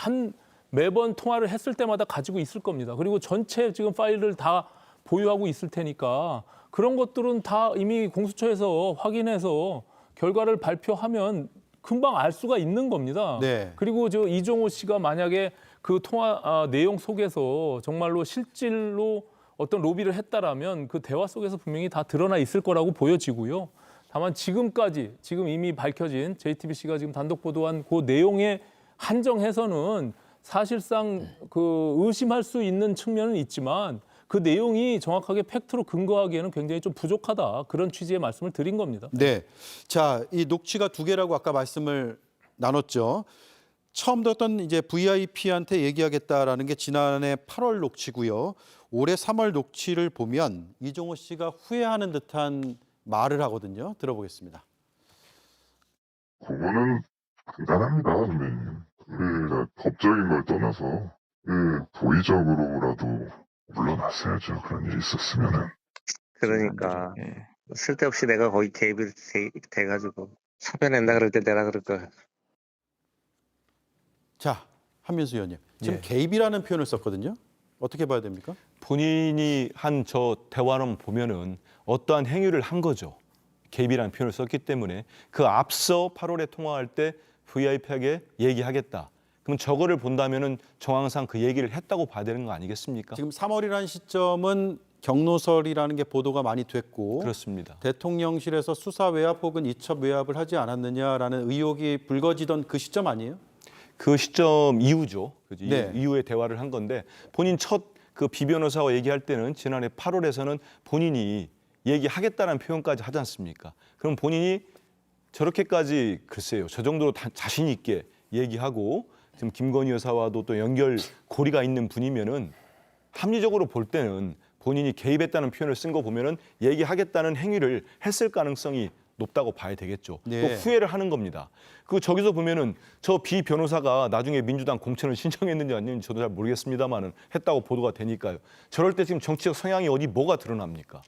매번 통화를 했을 때마다 가지고 있을 겁니다. 그리고 전체 지금 파일을 다 보유하고 있을 테니까 그런 것들은 다 이미 공수처에서 확인해서 결과를 발표하면 금방 알 수가 있는 겁니다. 네. 그리고 저 이종호 씨가 만약에 그 통화 내용 속에서 정말로 실질로 어떤 로비를 했다라면 그 대화 속에서 분명히 다 드러나 있을 거라고 보여지고요. 다만 지금 이미 밝혀진 JTBC가 지금 단독 보도한 그 내용에 한정해서는 사실상 그 의심할 수 있는 측면은 있지만 그 내용이 정확하게 팩트로 근거하기에는 굉장히 좀 부족하다. 그런 취지의 말씀을 드린 겁니다. 네. 자, 이 녹취가 2개라고 아까 말씀을 나눴죠. 처음 들었던 이제 VIP한테 얘기하겠다라는 게 지난해 8월 녹취고요. 올해 3월 녹취를 보면 이종호 씨가 후회하는 듯한 말을 하거든요. 들어보겠습니다. 그거는 간단합니다, 선배님. 우리가 법적인 걸 떠나서 도의적으로라도 물러났어야죠. 그런 일이 있었으면은. 그러니까 쓸데없이 내가 거의 개입이 돼가지고 사표낸다 그럴 때 내가 그럴 거야. 자, 한민수 의원님. 지금 예. 개입이라는 표현을 썼거든요. 어떻게 봐야 됩니까? 본인이 한 저 대화를 보면은 어떠한 행위를 한 거죠. 개입이라는 표현을 썼기 때문에 그 앞서 8월에 통화할 때 VIP에게 얘기하겠다. 그럼 저거를 본다면은 정황상 그 얘기를 했다고 봐야 되는 거 아니겠습니까? 지금 3월이라는 시점은 경로설이라는 게 보도가 많이 됐고 그렇습니다. 대통령실에서 수사 외압 혹은 이첩 외압을 하지 않았느냐라는 의혹이 불거지던 그 시점 아니에요? 그 시점 이후죠. 그죠? 네. 이후에 대화를 한 건데 본인 첫 그 비 변호사와 얘기할 때는 지난해 8월에서는 본인이 얘기하겠다는 표현까지 하지 않습니까? 그럼 본인이 저렇게까지 글쎄요. 저 정도로 자신 있게 얘기하고 지금 김건희 여사와도 또 연결고리가 있는 분이면은 합리적으로 볼 때는 본인이 개입했다는 표현을 쓴 거 보면은 얘기하겠다는 행위를 했을 가능성이 높다고 봐야 되겠죠. 네. 또 후회를 하는 겁니다. 그 저기서 보면은 저 비 변호사가 나중에 민주당 공천을 신청했는지 아닌지 저도 잘 모르겠습니다만은 했다고 보도가 되니까요. 저럴 때 지금 정치적 성향이 어디 뭐가 드러납니까?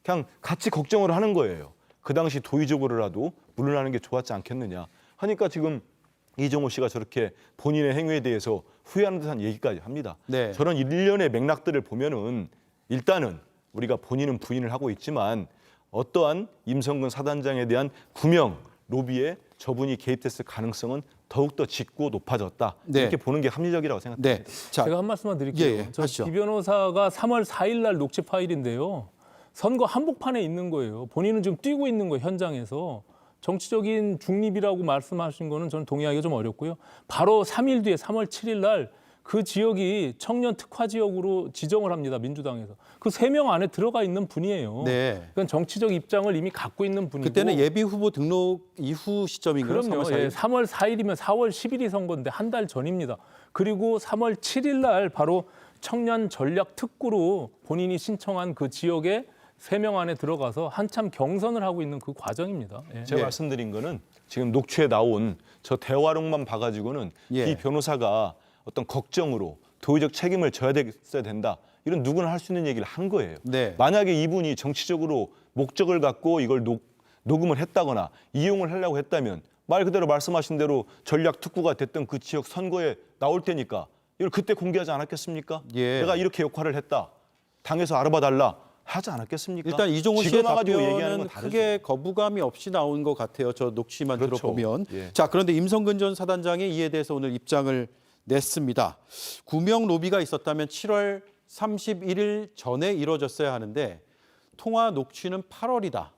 그냥 같이 걱정을 하는 거예요. 그 당시 도의적으로라도 물러나는 게 좋았지 않겠느냐 하니까 지금 이종호 씨가 저렇게 본인의 행위에 대해서 후회하는 듯한 얘기까지 합니다. 네. 저런 일련의 맥락들을 보면은 일단은 우리가 본인은 부인을 하고 있지만 어떠한 임성근 사단장에 대한 구명, 로비에 저분이 개입됐을 가능성은 더욱더 짙고 높아졌다. 네. 이렇게 보는 게 합리적이라고 생각합니다. 네. 자, 제가 한 말씀만 드릴게요. 예, 예, 하시죠. 이 변호사가 3월 4일 날 녹취 파일인데요. 선거 한복판에 있는 거예요. 본인은 지금 뛰고 있는 거예요, 현장에서. 정치적인 중립이라고 말씀하신 거는 저는 동의하기가 좀 어렵고요. 바로 3일 뒤에 3월 7일 날 그 지역이 청년 특화 지역으로 지정을 합니다, 민주당에서. 그 3명 안에 들어가 있는 분이에요. 네. 그건 정치적 입장을 이미 갖고 있는 분이고. 그때는 예비 후보 등록 이후 시점인가요? 그럼요. 3월 4일? 예, 3월 4일이면 4월 10일이 선거인데 한 달 전입니다. 그리고 3월 7일 날 바로 청년 전략 특구로 본인이 신청한 그 지역에 3명 안에 들어가서 한참 경선을 하고 있는 그 과정입니다. 예. 제가 말씀드린 거는 지금 녹취에 나온 저 대화록만 봐가지고는 예. 이 변호사가 어떤 걱정으로 도의적 책임을 져야 됐어야 된다. 이런 누구나 할 수 있는 얘기를 한 거예요. 네. 만약에 이분이 정치적으로 목적을 갖고 이걸 녹음을 했다거나 이용을 하려고 했다면 말 그대로 말씀하신 대로 전략 특구가 됐던 그 지역 선거에 나올 테니까 이걸 그때 공개하지 않았겠습니까? 예. 내가 이렇게 역할을 했다. 당에서 알아봐달라. 하지 않았겠습니까? 일단 이종호 씨의 지금 와가지고 얘기하는 답변은 건 다르죠. 크게 거부감이 없이 나온 것 같아요. 저 녹취만 그렇죠. 들어보면. 예. 자, 그런데 임성근 전 사단장이 이에 대해서 오늘 입장을 냈습니다. 구명 로비가 있었다면 7월 31일 전에 이루어졌어야 하는데 통화 녹취는 8월이다.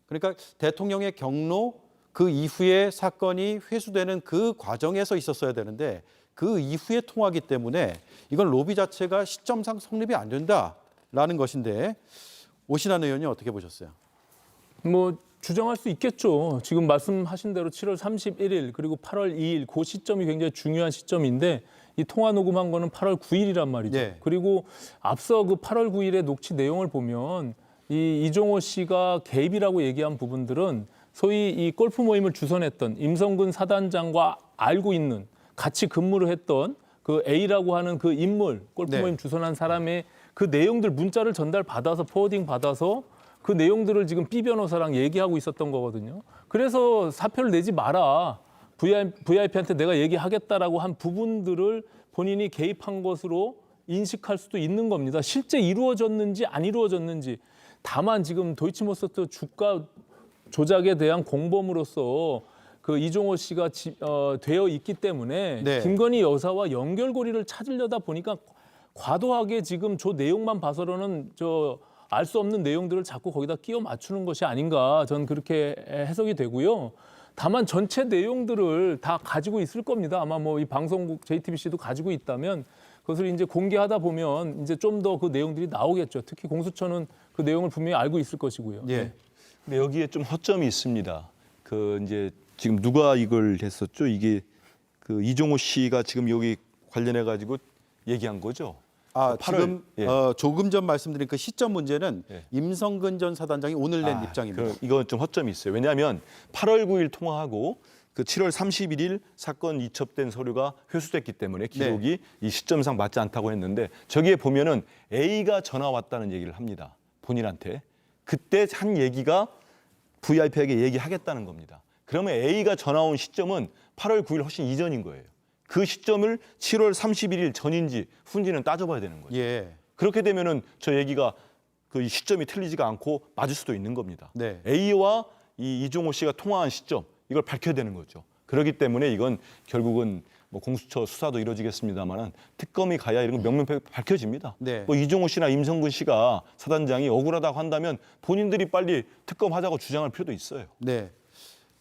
그러니까 대통령의 경로 그 이후에 사건이 회수되는 그 과정에서 있었어야 되는데 그 이후의 통화기 때문에 이건 로비 자체가 시점상 성립이 안 된다라는 것인데 오신환 의원이 어떻게 보셨어요? 뭐 주장할 수 있겠죠. 지금 말씀하신 대로 7월 31일 그리고 8월 2일 그 시점이 굉장히 중요한 시점인데 이 통화 녹음한 거는 8월 9일이란 말이죠. 네. 그리고 앞서 그 8월 9일의 녹취 내용을 보면 이 이종호 씨가 개입이라고 얘기한 부분들은 소위 이 골프 모임을 주선했던 임성근 사단장과 알고 있는 같이 근무를 했던 그 A라고 하는 그 인물, 골프 네. 모임 주선한 사람의 그 내용들 문자를 전달받아서 포워딩 받아서 그 내용들을 지금 B 변호사랑 얘기하고 있었던 거거든요. 그래서 사표를 내지 마라. VIP한테 내가 얘기하겠다라고 한 부분들을 본인이 개입한 것으로 인식할 수도 있는 겁니다. 실제 이루어졌는지 안 이루어졌는지. 다만 지금 도이치모터스 주가 조작에 대한 공범으로서 그 이종호 씨가 되어 있기 때문에 네. 김건희 여사와 연결고리를 찾으려다 보니까 과도하게 지금 저 내용만 봐서는 알 수 없는 내용들을 자꾸 거기다 끼워 맞추는 것이 아닌가 저는 그렇게 해석이 되고요. 다만 전체 내용들을 다 가지고 있을 겁니다. 아마 뭐 이 방송국 JTBC도 가지고 있다면 그것을 이제 공개하다 보면 이제 좀 더 그 내용들이 나오겠죠. 특히 공수처는 그 내용을 분명히 알고 있을 것이고요. 예. 근데 여기에 좀 허점이 있습니다. 그 이제 지금 누가 이걸 했었죠? 이게 그 이종호 씨가 지금 여기 관련해 가지고 얘기한 거죠. 아, 8월, 지금 예. 조금 전 말씀드린 그 시점 문제는 예. 임성근 전 사단장이 오늘 낸 입장입니다. 이건 좀 허점이 있어요. 왜냐하면 8월 9일 통화하고 그 7월 31일 사건 이첩된 서류가 회수됐기 때문에 기록이 이 시점상 맞지 않다고 했는데 저기에 보면은 A가 전화 왔다는 얘기를 합니다. 본인한테. 그때 한 얘기가 VIP에게 얘기하겠다는 겁니다. 그러면 A가 전화 온 시점은 8월 9일 훨씬 이전인 거예요. 그 시점을 7월 31일 전인지 후인지는 따져봐야 되는 거죠. 예. 그렇게 되면은 저 얘기가 그 시점이 틀리지가 않고 맞을 수도 있는 겁니다. 네. A와 이 이종호 씨가 통화한 시점 이걸 밝혀야 되는 거죠. 그렇기 때문에 이건 결국은 뭐 공수처 수사도 이루어지겠습니다만은 특검이 가야 이런 거 명명백백 밝혀집니다. 네. 뭐 이종호 씨나 임성근 씨가 사단장이 억울하다고 한다면 본인들이 빨리 특검하자고 주장할 필요도 있어요. 네.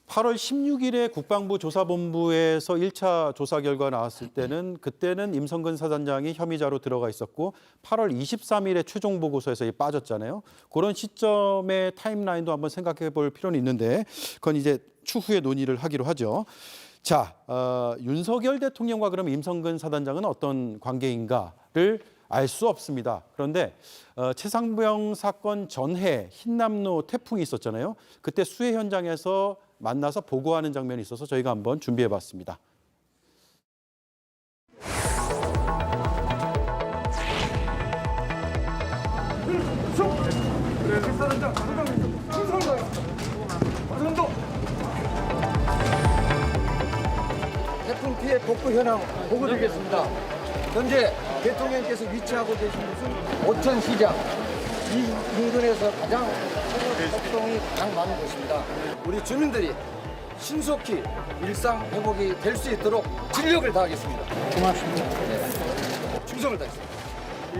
8월 16일에 국방부 조사본부에서 1차 조사 결과 나왔을 때는 그때는 임성근 사단장이 혐의자로 들어가 있었고 8월 23일에 최종 보고서에서 빠졌잖아요. 그런 시점의 타임라인도 한번 생각해 볼 필요는 있는데 그건 이제 추후에 논의를 하기로 하죠. 자, 윤석열 대통령과 그럼 임성근 사단장은 어떤 관계인가를 알 수 없습니다. 그런데 최상병 사건 전해 흰남노 태풍이 있었잖아요. 그때 수해 현장에서 만나서 보고하는 장면이 있어서 저희가 한번 준비해봤습니다. 태풍 피해 복구 현황 보고드리겠습니다. 현재 대통령께서 위치하고 계신 곳은 오천시장 이 인근에서 가장 활동이 가장 많은 곳입니다. 우리 주민들이 신속히 일상 회복이 될 수 있도록 진력을 다하겠습니다. 고맙습니다. 네. 충성을 다했습니다. 이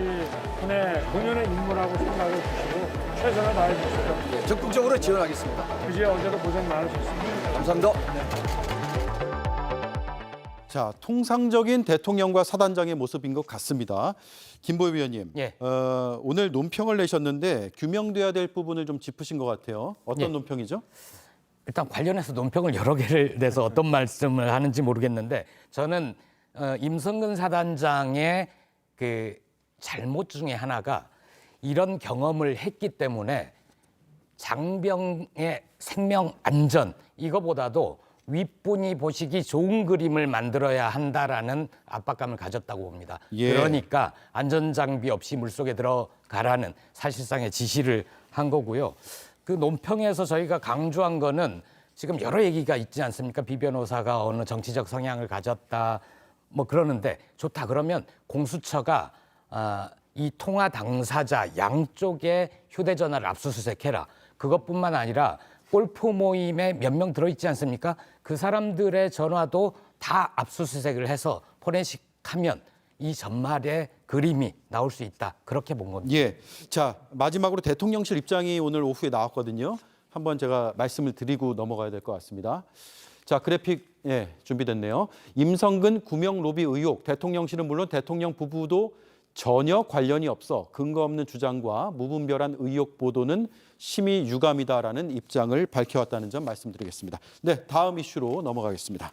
군의 본연의 임무라고 생각을 주시고 최선을 다해 주시죠. 네, 적극적으로 지원하겠습니다. 그제 어제도 고생 많으셨습니다. 감사합니다. 자, 통상적인 대통령과 사단장의 모습인 것 같습니다. 김보엽 위원님, 오늘 논평을 내셨는데 규명돼야 될 부분을 좀 짚으신 것 같아요. 어떤 논평이죠? 일단 관련해서 논평을 여러 개를 내서 어떤 말씀을 하는지 모르겠는데 저는 임성근 사단장의 그 잘못 중에 하나가 이런 경험을 했기 때문에 장병의 생명 안전 이거보다도 윗분이 보시기 좋은 그림을 만들어야 한다라는 압박감을 가졌다고 봅니다. 그러니까 안전장비 없이 물속에 들어가라는 사실상의 지시를 한 거고요. 그 논평에서 저희가 강조한 거는 지금 여러 얘기가 있지 않습니까? 비 변호사가 어느 정치적 성향을 가졌다 뭐 그러는데 좋다 그러면 공수처가 이 통화 당사자 양쪽의 휴대전화를 압수수색해라. 그것뿐만 아니라 골프 모임에 몇 명 들어있지 않습니까? 그 사람들의 전화도 다 압수수색을 해서 포렌식하면 이 전말의 그림이 나올 수 있다. 그렇게 본 겁니다. 예. 자, 마지막으로 대통령실 입장이 오늘 오후에 나왔거든요. 한번 제가 말씀을 드리고 넘어가야 될 것 같습니다. 자, 그래픽 준비됐네요. 임성근 구명 로비 의혹, 대통령실은 물론 대통령 부부도 전혀 관련이 없어 근거 없는 주장과 무분별한 의혹 보도는 심히 유감이다라는 입장을 밝혀왔다는 점 말씀드리겠습니다. 네, 다음 이슈로 넘어가겠습니다.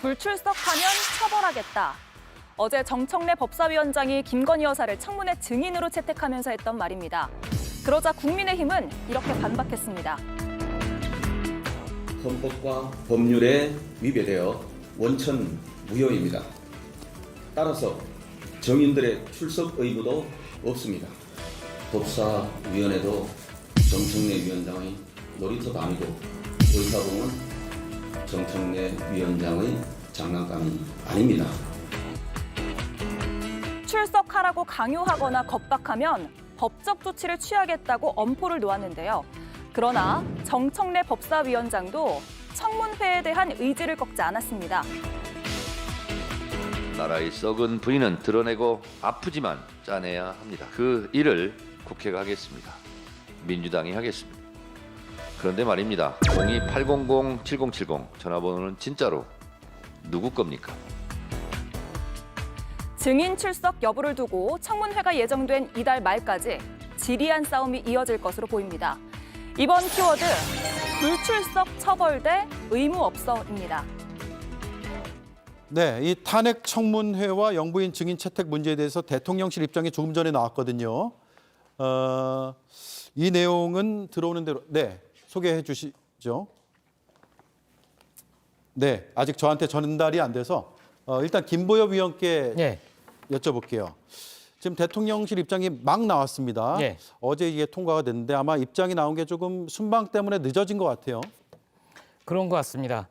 불출석하면 처벌하겠다. 어제 정청래 법사위원장이 김건희 여사를 청문회 증인으로 채택하면서 했던 말입니다. 그러자 국민의힘은 이렇게 반박했습니다. 헌법과 법률에 위배되어 원천 무효입니다. 따라서 정인들의 출석 의무도 없습니다. 법사위원회도 정청래 위원장의 놀이터도 아니고 의사봉은 정청래 위원장의 장난감이 아닙니다. 출석하라고 강요하거나 겁박하면 법적 조치를 취하겠다고 엄포를 놓았는데요. 그러나 정청래 법사위원장도 청문회에 대한 의지를 꺾지 않았습니다. 나라의 썩은 부인은 드러내고 아프지만 짜내야 합니다. 그 일을 국회가 하겠습니다. 민주당이 하겠습니다. 그런데 말입니다. 02-800-7070 전화번호는 진짜로 누구 겁니까? 증인 출석 여부를 두고 청문회가 예정된 이달 말까지 지리한 싸움이 이어질 것으로 보입니다. 이번 키워드, 불출석 처벌 대 의무 없어입니다. 네, 이 탄핵 청문회와 영부인 증인 채택 문제에 대해서 대통령실 입장이 조금 전에 나왔거든요. 이 내용은 들어오는 대로 소개해 주시죠. 네, 아직 저한테 전달이 안 돼서 일단 김보엽 위원께 여쭤볼게요. 지금 대통령실 입장이 막 나왔습니다. 어제 이게 통과가 됐는데 아마 입장이 나온 게 조금 순방 때문에 늦어진 것 같아요. 그런 것 같습니다.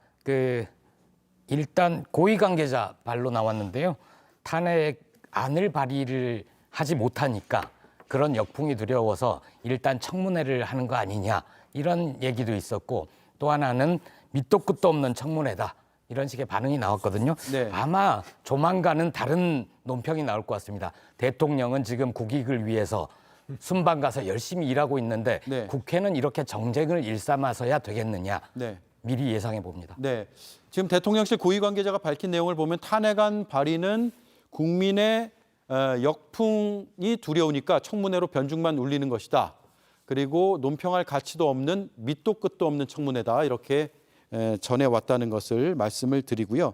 일단 고위 관계자 발로 나왔는데요. 탄핵안을 발의를 하지 못하니까 그런 역풍이 두려워서 일단 청문회를 하는 거 아니냐 이런 얘기도 있었고 또 하나는 밑도 끝도 없는 청문회다. 이런 식의 반응이 나왔거든요. 아마 조만간은 다른 논평이 나올 것 같습니다. 대통령은 지금 국익을 위해서 순방 가서 열심히 일하고 있는데 국회는 이렇게 정쟁을 일삼아서야 되겠느냐. 미리 예상해 봅니다. 네, 지금 대통령실 고위 관계자가 밝힌 내용을 보면 탄핵안 발의는 국민의 역풍이 두려우니까 청문회로 변죽만 울리는 것이다. 그리고 논평할 가치도 없는 밑도 끝도 없는 청문회다 이렇게 전해왔다는 것을 말씀을 드리고요.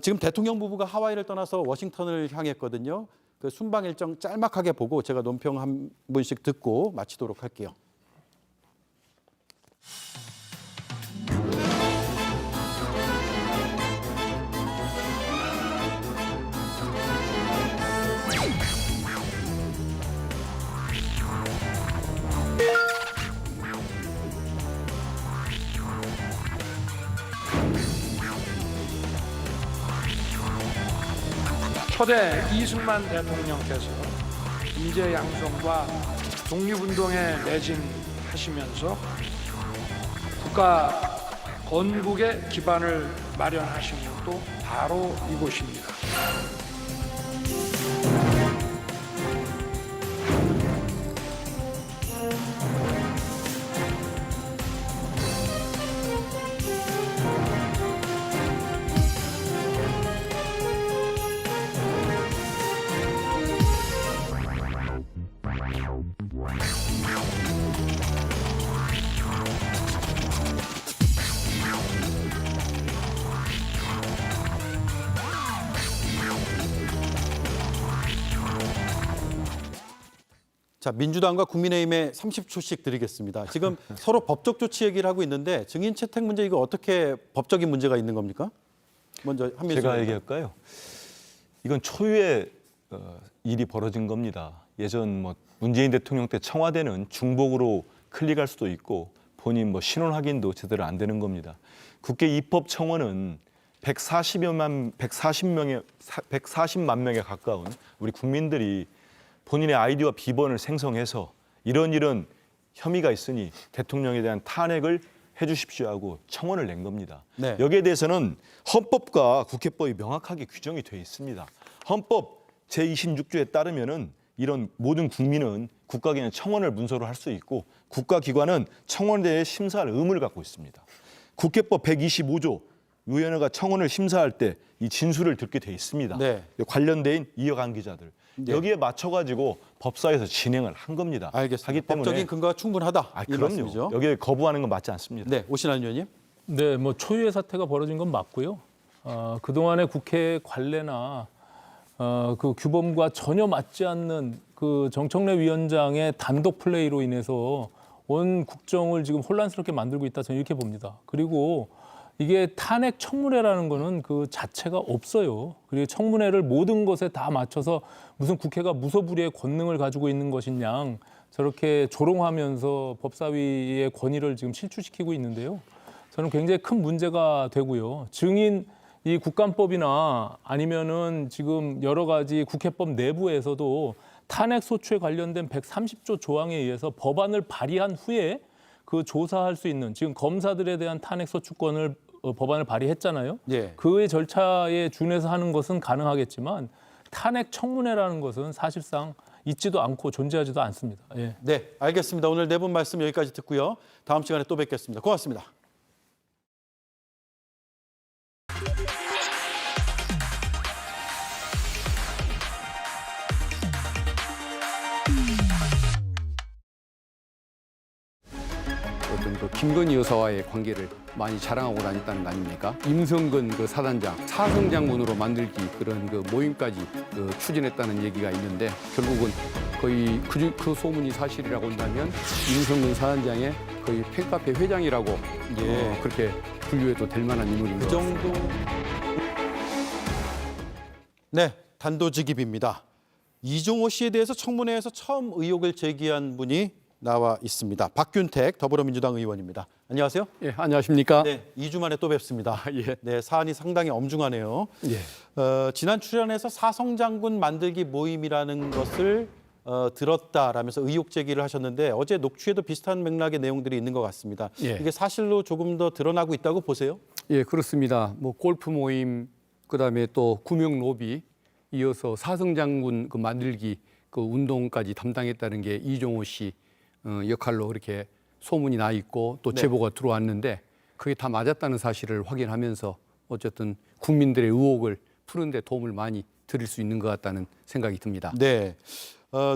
지금 대통령 부부가 하와이를 떠나서 워싱턴을 향했거든요. 그 순방 일정 짤막하게 보고 제가 논평 한 분씩 듣고 마치도록 할게요. 초대 이승만 대통령께서 인재 양성과 독립운동에 매진하시면서 국가 건국의 기반을 마련하신 것도 바로 이곳입니다. 자, 민주당과 국민의힘에 30초씩 드리겠습니다. 지금 서로 법적 조치 얘기를 하고 있는데 증인 채택 문제 이거 어떻게 법적인 문제가 있는 겁니까? 먼저 한민수 제가 의원. 얘기할까요? 이건 초유의 일이 벌어진 겁니다. 예전 뭐 문재인 대통령 때 청와대는 중복으로 클릭할 수도 있고 본인 뭐 신원 확인도 제대로 안 되는 겁니다. 국회 입법청원은 140만 명에 가까운 우리 국민들이 본인의 아이디와 비번을 생성해서 이런 혐의가 있으니 대통령에 대한 탄핵을 해 주십시오 하고 청원을 낸 겁니다. 네. 여기에 대해서는 헌법과 국회법이 명확하게 규정이 되어 있습니다. 헌법 제26조에 따르면은 이런 모든 국민은 국가기관 청원을 문서로 할 수 있고 국가기관은 청원에 대해 심사할 의무를 갖고 있습니다. 국회법 125조 의원회가 청원을 심사할 때 이 진술을 듣게 돼 있습니다. 네. 관련된 이어간 기자들. 네. 여기에 맞춰가지고 법사위에서 진행을 한 겁니다. 알겠습니다. 하기 때문에 법적인 근거가 충분하다. 이 그럼요. 말씀이죠. 여기에 거부하는 건 맞지 않습니다. 네, 오신환 의원님. 네, 뭐 초유의 사태가 벌어진 건 맞고요. 그동안의 국회 관례나 그 규범과 전혀 맞지 않는 그 정청래 위원장의 단독 플레이로 인해서 온 국정을 지금 혼란스럽게 만들고 있다 저는 이렇게 봅니다. 그리고 이게 탄핵 청문회라는 거는 그 자체가 없어요. 그리고 청문회를 모든 것에 다 맞춰서 무슨 국회가 무소불위의 권능을 가지고 있는 것이냐 저렇게 조롱하면서 법사위의 권위를 지금 실추시키고 있는데요. 저는 굉장히 큰 문제가 되고요. 증인 이 국감법이나 아니면은 지금 여러 가지 국회법 내부에서도 탄핵 소추에 관련된 130조 조항에 의해서 법안을 발의한 후에 그 조사할 수 있는 지금 검사들에 대한 탄핵 소추권을 법안을 발의했잖아요. 예. 그의 절차에 준해서 하는 것은 가능하겠지만 탄핵 청문회라는 것은 사실상 있지도 않고 존재하지도 않습니다. 예. 네, 알겠습니다. 오늘 네 분 말씀 여기까지 듣고요. 다음 시간에 또 뵙겠습니다. 고맙습니다. 어떤 그 김건희 여사와의 관계를 많이 자랑하고 다녔다는 거 아닙니까? 임성근 그 사단장, 사성장군으로 만들기 그런 그 모임까지 추진했다는 얘기가 있는데 결국은 거의 그 소문이 사실이라고 한다면 임성근 사단장의 거의 팬카페 회장이라고 그렇게 분류해도 될 만한 인물인 것 같습니다. 정도. 네, 단도직입입니다. 이종호 씨에 대해서 청문회에서 처음 의혹을 제기한 분이 나와 있습니다. 박균택 더불어민주당 의원입니다. 안녕하세요. 예, 안녕하십니까? 네, 2주 만에 또 뵙습니다. 예. 네, 사안이 상당히 엄중하네요. 예. 지난 출연에서 사성장군 만들기 모임이라는 것을 들었다라면서 의혹 제기를 하셨는데 어제 녹취에도 비슷한 맥락의 내용들이 있는 것 같습니다. 예. 이게 사실로 조금 더 드러나고 있다고 보세요? 예, 그렇습니다. 뭐 골프 모임, 그다음에 또 구명 로비, 이어서 사성장군 그 만들기 그 운동까지 담당했다는 게 이종호 씨 역할로 그렇게 소문이 나 있고 또 네. 제보가 들어왔는데 그게 다 맞았다는 사실을 확인하면서 어쨌든 국민들의 의혹을 푸는 데 도움을 많이 드릴 수 있는 것 같다는 생각이 듭니다. 네.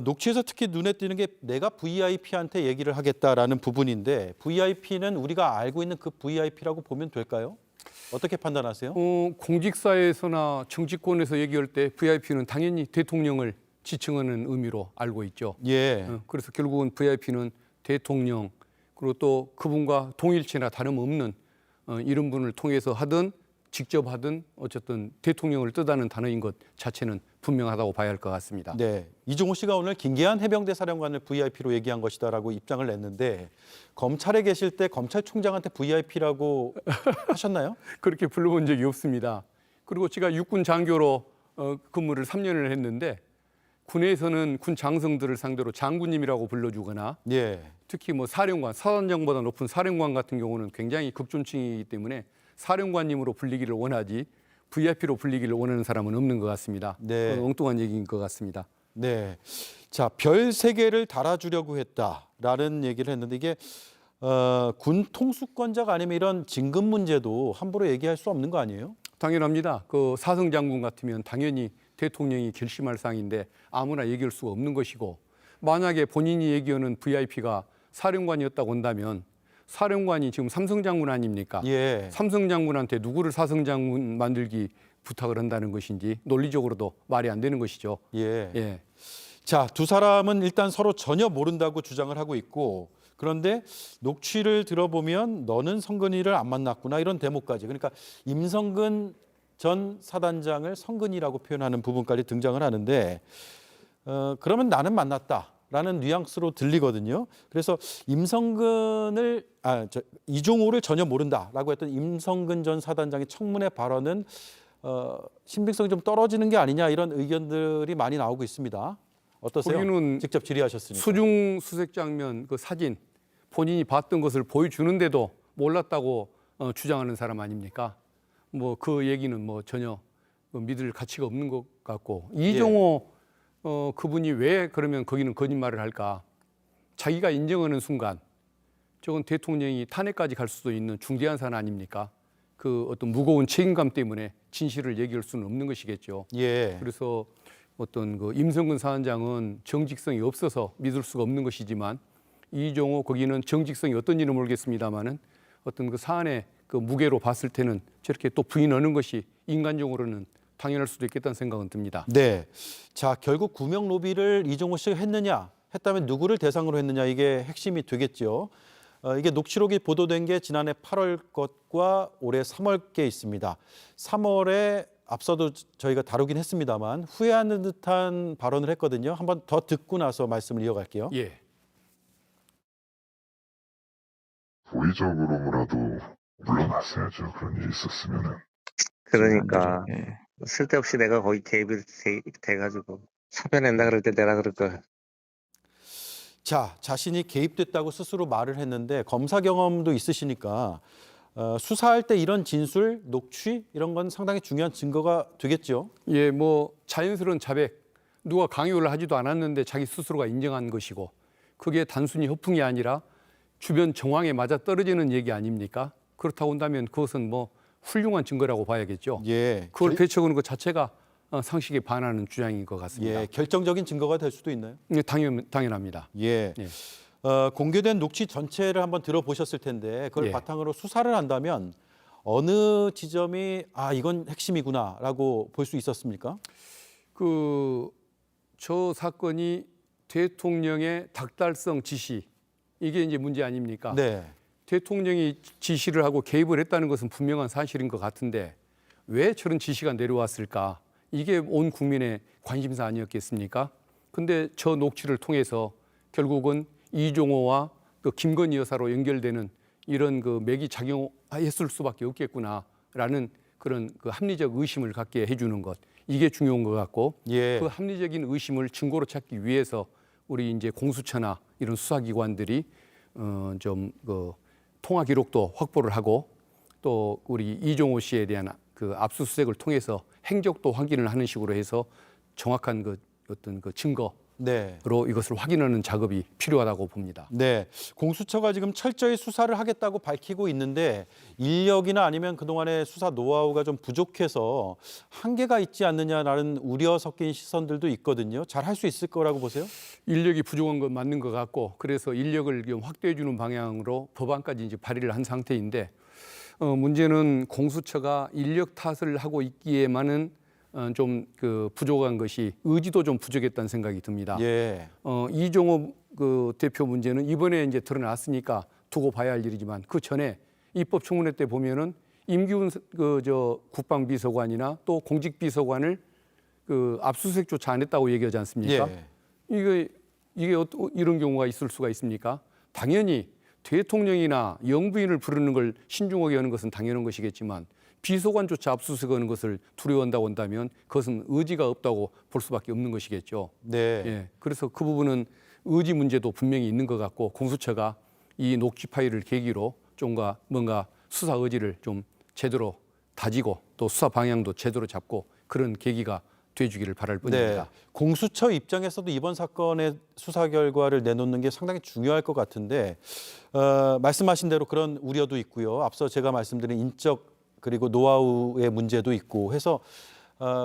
녹취에서 특히 눈에 띄는 게 내가 VIP한테 얘기를 하겠다라는 부분인데 VIP는 우리가 알고 있는 그 VIP라고 보면 될까요? 어떻게 판단하세요? 공직사회에서나 정치권에서 얘기할 때 VIP는 당연히 대통령을 지칭하는 의미로 알고 있죠. 예. 그래서 결국은 VIP는 대통령 그리고 또 그분과 동일체나 다름없는 이런 분을 통해서 하든 직접 하든 어쨌든 대통령을 뜻하는 단어인 것 자체는 분명하다고 봐야 할 것 같습니다. 네, 이종호 씨가 오늘 김계한 해병대 사령관을 VIP로 얘기한 것이다라고 입장을 냈는데 검찰에 계실 때 검찰총장한테 VIP라고 하셨나요? 그렇게 불러본 적이 없습니다. 그리고 제가 육군 장교로 근무를 3년을 했는데 군에서는 군 장성들을 상대로 장군님이라고 불러주거나 예. 특히 뭐 사령관, 사단장보다 높은 사령관 같은 경우는 굉장히 극존칭이기 때문에 사령관님으로 불리기를 원하지 VIP로 불리기를 원하는 사람은 없는 것 같습니다. 네. 그건 엉뚱한 얘기인 것 같습니다. 네. 자, 별 3개를 달아주려고 했다라는 얘기를 했는데 이게 군 통수권자가 아니면 이런 진급 문제도 함부로 얘기할 수 없는 거 아니에요? 당연합니다. 그 사성 장군 같으면 당연히 대통령이 결심할 사항인데 아무나 얘기할 수가 없는 것이고 만약에 본인이 얘기하는 VIP가 사령관이었다고 한다면 사령관이 지금 삼성 장군 아닙니까? 예. 삼성 장군한테 누구를 사성 장군 만들기 부탁을 한다는 것인지 논리적으로도 말이 안 되는 것이죠. 예. 예. 자, 두 사람은 일단 서로 전혀 모른다고 주장을 하고 있고 그런데 녹취를 들어보면 너는 성근이를 안 만났구나 이런 대목까지 그러니까 임성근 전 사단장을 성근이라고 표현하는 부분까지 등장을 하는데 그러면 나는 만났다라는 뉘앙스로 들리거든요. 그래서 이종호를 전혀 모른다라고 했던 임성근 전 사단장의 청문회 발언은 신빙성이 좀 떨어지는 게 아니냐 이런 의견들이 많이 나오고 있습니다. 어떠세요? 거기는 직접 질의하셨으니까. 수중 수색 장면 그 사진 본인이 봤던 것을 보여주는데도 몰랐다고 주장하는 사람 아닙니까? 뭐 그 얘기는 뭐 전혀 믿을 가치가 없는 것 같고 이종호 그분이 왜 그러면 거기는 거짓말을 할까? 자기가 인정하는 순간 저건 대통령이 탄핵까지 갈 수도 있는 중대한 사안 아닙니까? 그 어떤 무거운 책임감 때문에 진실을 얘기할 수는 없는 것이겠죠. 예. 그래서 어떤 그 임성근 사단장은 정직성이 없어서 믿을 수가 없는 것이지만 이종호 거기는 정직성이 어떤지는 모르겠습니다만은 어떤 그 사안의 그 무게로 봤을 때는 저렇게 또 부인하는 것이 인간적으로는 당연할 수도 있겠다는 생각은 듭니다. 네. 자, 결국 구명 로비를 이종호 씨가 했느냐, 했다면 누구를 대상으로 했느냐 이게 핵심이 되겠죠. 이게 녹취록이 보도된 게 지난해 8월 것과 올해 3월께 있습니다. 3월에 앞서도 저희가 다루긴 했습니다만 후회하는 듯한 발언을 했거든요. 한번 더 듣고 나서 말씀을 이어갈게요. 예. 도의적으로라도 물러났어야죠. 그런 일이 있었으면은. 그러니까 쓸데없이 내가 거기 개입이 돼가지고 사표 낸다 그럴 때 내라 그럴 거야. 자, 자신이 개입됐다고 스스로 말을 했는데 검사 경험도 있으시니까 수사할 때 이런 진술, 녹취 이런 건 상당히 중요한 증거가 되겠죠. 예, 뭐 자연스러운 자백, 누가 강요를 하지도 않았는데 자기 스스로가 인정한 것이고 그게 단순히 허풍이 아니라 주변 정황에 맞아 떨어지는 얘기 아닙니까? 그렇다고 한다면 그것은 뭐 훌륭한 증거라고 봐야겠죠. 예. 그걸 배척하는 것 자체가 상식에 반하는 주장인 것 같습니다. 예, 결정적인 증거가 될 수도 있나요? 예, 당연합니다. 예. 예. 공개된 녹취 전체를 한번 들어보셨을 텐데 그걸 예. 바탕으로 수사를 한다면 어느 지점이 이건 핵심이구나라고 볼 수 있었습니까? 저 사건이 대통령의 닥달성 지시 이게 이제 문제 아닙니까? 네. 대통령이 지시를 하고 개입을 했다는 것은 분명한 사실인 것 같은데 왜 저런 지시가 내려왔을까? 이게 온 국민의 관심사 아니었겠습니까? 근데 저 녹취를 통해서 결국은 이종호와 그 김건희 여사로 연결되는 이런 그 맥이 작용했을 수밖에 없겠구나라는 그런 그 합리적 의심을 갖게 해주는 것 이게 중요한 것 같고 예. 그 합리적인 의심을 증거로 찾기 위해서 우리 이제 공수처나 이런 수사기관들이 좀 그 통화 기록도 확보를 하고 또 우리 이종호 씨에 대한 그 압수수색을 통해서 행적도 확인을 하는 식으로 해서 정확한 그 어떤 그 증거 네. 이것을 확인하는 작업이 필요하다고 봅니다. 네, 공수처가 지금 철저히 수사를 하겠다고 밝히고 있는데 인력이나 아니면 그동안의 수사 노하우가 좀 부족해서 한계가 있지 않느냐라는 우려 섞인 시선들도 있거든요. 잘 할 수 있을 거라고 보세요? 인력이 부족한 건 맞는 것 같고 그래서 인력을 좀 확대해 주는 방향으로 법안까지 이제 발의를 한 상태인데 문제는 공수처가 인력 탓을 하고 있기에만은 좀 그 부족한 것이 의지도 좀 부족했다는 생각이 듭니다. 예. 이종호 그 대표 문제는 이번에 이제 드러났으니까 두고 봐야 할 일이지만 그 전에 입법청문회 때 보면은 임기훈 국방비서관이나 또 공직비서관을 그 압수수색조차 안 했다고 얘기하지 않습니까? 예. 이게 이런 경우가 있을 수가 있습니까? 당연히 대통령이나 영부인을 부르는 걸 신중하게 하는 것은 당연한 것이겠지만 비서관조차 압수수색하는 것을 두려워한다고 한다면 그것은 의지가 없다고 볼 수밖에 없는 것이겠죠. 네. 예, 그래서 그 부분은 의지 문제도 분명히 있는 것 같고 공수처가 이 녹취 파일을 계기로 좀 뭔가 수사 의지를 좀 제대로 다지고 또 수사 방향도 제대로 잡고 그런 계기가 돼주기를 바랄 뿐입니다. 네. 공수처 입장에서도 이번 사건의 수사 결과를 내놓는 게 상당히 중요할 것 같은데 말씀하신 대로 그런 우려도 있고요. 앞서 제가 말씀드린 인적 그리고 노하우의 문제도 있고 해서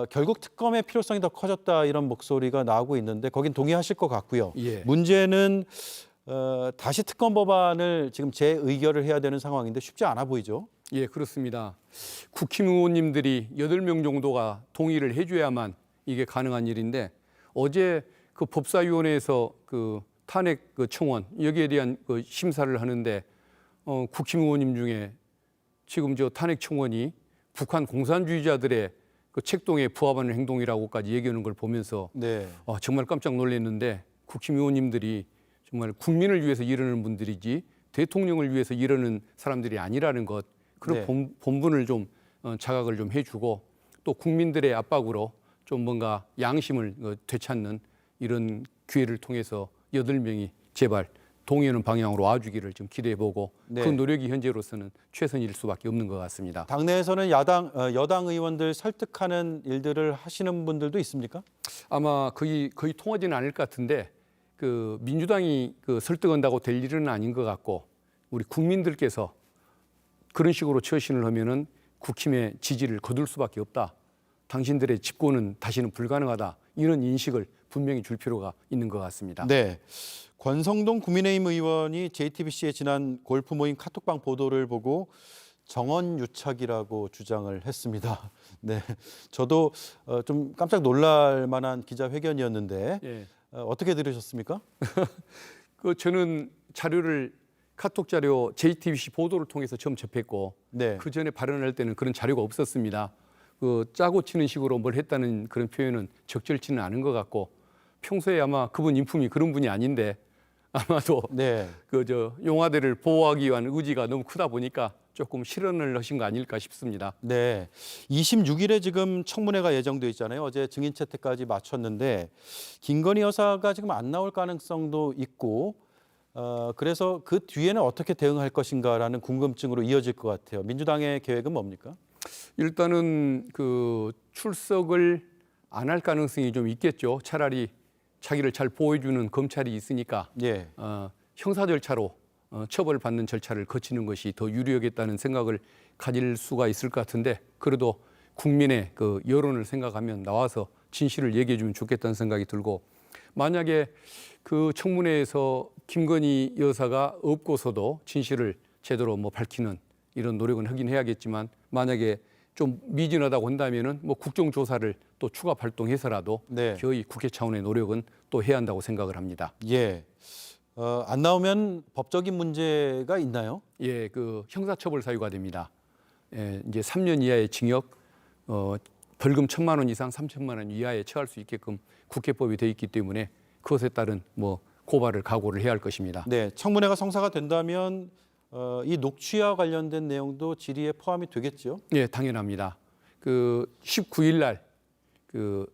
결국 특검의 필요성이 더 커졌다 이런 목소리가 나오고 있는데 거긴 동의하실 것 같고요. 예. 문제는 다시 특검 법안을 지금 재의결을 해야 되는 상황인데 쉽지 않아 보이죠? 예, 그렇습니다. 국힘 의원님들이 8명 정도가 동의를 해줘야만 이게 가능한 일인데 어제 그 법사위원회에서 그 탄핵 그 청원 여기에 대한 그 심사를 하는데 국힘 의원님 중에 지금 저 탄핵 청원이 북한 공산주의자들의 그 책동에 부합하는 행동이라고까지 얘기하는 걸 보면서 네. 정말 깜짝 놀랐는데 국힘 의원님들이 정말 국민을 위해서 일하는 분들이지 대통령을 위해서 일하는 사람들이 아니라는 것 그런 네. 본분을 좀 자각을 좀 해주고 또 국민들의 압박으로 좀 뭔가 양심을 되찾는 이런 기회를 통해서 8명이 제발 동의하는 방향으로 와주기를 좀 기대해보고 네. 그 노력이 현재로서는 최선일 수밖에 없는 것 같습니다. 당내에서는 여당 의원들 설득하는 일들을 하시는 분들도 있습니까? 아마 거의 통하지는 않을 것 같은데 그 민주당이 그 설득한다고 될 일은 아닌 것 같고 우리 국민들께서 그런 식으로 처신을 하면은 국힘의 지지를 거둘 수밖에 없다. 당신들의 집권은 다시는 불가능하다. 이런 인식을 분명히 줄 필요가 있는 것 같습니다. 네. 권성동 국민의힘 의원이 JTBC의 지난 골프 모임 카톡방 보도를 보고 정언유착이라고 주장을 했습니다. 네, 저도 좀 깜짝 놀랄 만한 기자회견이었는데 예. 어떻게 들으셨습니까? 저는 자료를 카톡 자료 JTBC 보도를 통해서 처음 접했고 네. 그 전에 발언할 때는 그런 자료가 없었습니다. 그 짜고 치는 식으로 뭘 했다는 그런 표현은 적절치는 않은 것 같고 평소에 아마 그분 인품이 그런 분이 아닌데 아마도 네. 용화대를 보호하기 위한 의지가 너무 크다 보니까 조금 실언을 하신 거 아닐까 싶습니다. 네, 26일에 지금 청문회가 예정돼 있잖아요. 어제 증인 채택까지 마쳤는데 김건희 여사가 지금 안 나올 가능성도 있고 그래서 그 뒤에는 어떻게 대응할 것인가라는 궁금증으로 이어질 것 같아요. 민주당의 계획은 뭡니까? 일단은 그 출석을 안 할 가능성이 좀 있겠죠. 차라리 자기를 잘 보호해주는 검찰이 있으니까 예. 형사 절차로 처벌받는 절차를 거치는 것이 더 유리하겠다는 생각을 가질 수가 있을 것 같은데 그래도 국민의 그 여론을 생각하면 나와서 진실을 얘기해주면 좋겠다는 생각이 들고 만약에 그 청문회에서 김건희 여사가 없고서도 진실을 제대로 밝히는 이런 노력은 하긴 해야겠지만 만약에 좀 미진하다고 한다면은 국정조사를 또 추가 발동해서라도 네. 거의 국회 차원의 노력은 또 해야 한다고 생각을 합니다. 예. 안 나오면 법적인 문제가 있나요? 예, 그 형사처벌 사유가 됩니다. 예, 이제 3년 이하의 징역, 벌금 1,000만 원 이상 3천만 원 이하에 처할 수 있게끔 국회법이 돼 있기 때문에 그것에 따른 고발을 각오를 해야 할 것입니다. 네, 청문회가 성사가 된다면 이 녹취와 관련된 내용도 질의에 포함이 되겠죠? 예, 당연합니다. 그 19일 날 그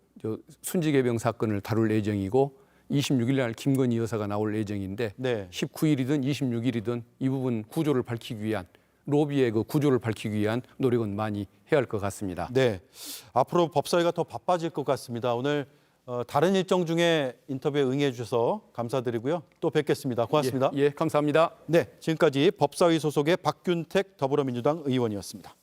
순직해병 사건을 다룰 예정이고 26일 날 김건희 여사가 나올 예정인데 네. 19일이든 26일이든 이 부분 구조를 밝히기 위한 로비의 그 구조를 밝히기 위한 노력은 많이 해야 할 것 같습니다. 네, 앞으로 법사위가 더 바빠질 것 같습니다. 오늘 다른 일정 중에 인터뷰에 응해 주셔서 감사드리고요. 또 뵙겠습니다. 고맙습니다. 예, 감사합니다. 네, 지금까지 법사위 소속의 박균택 더불어민주당 의원이었습니다.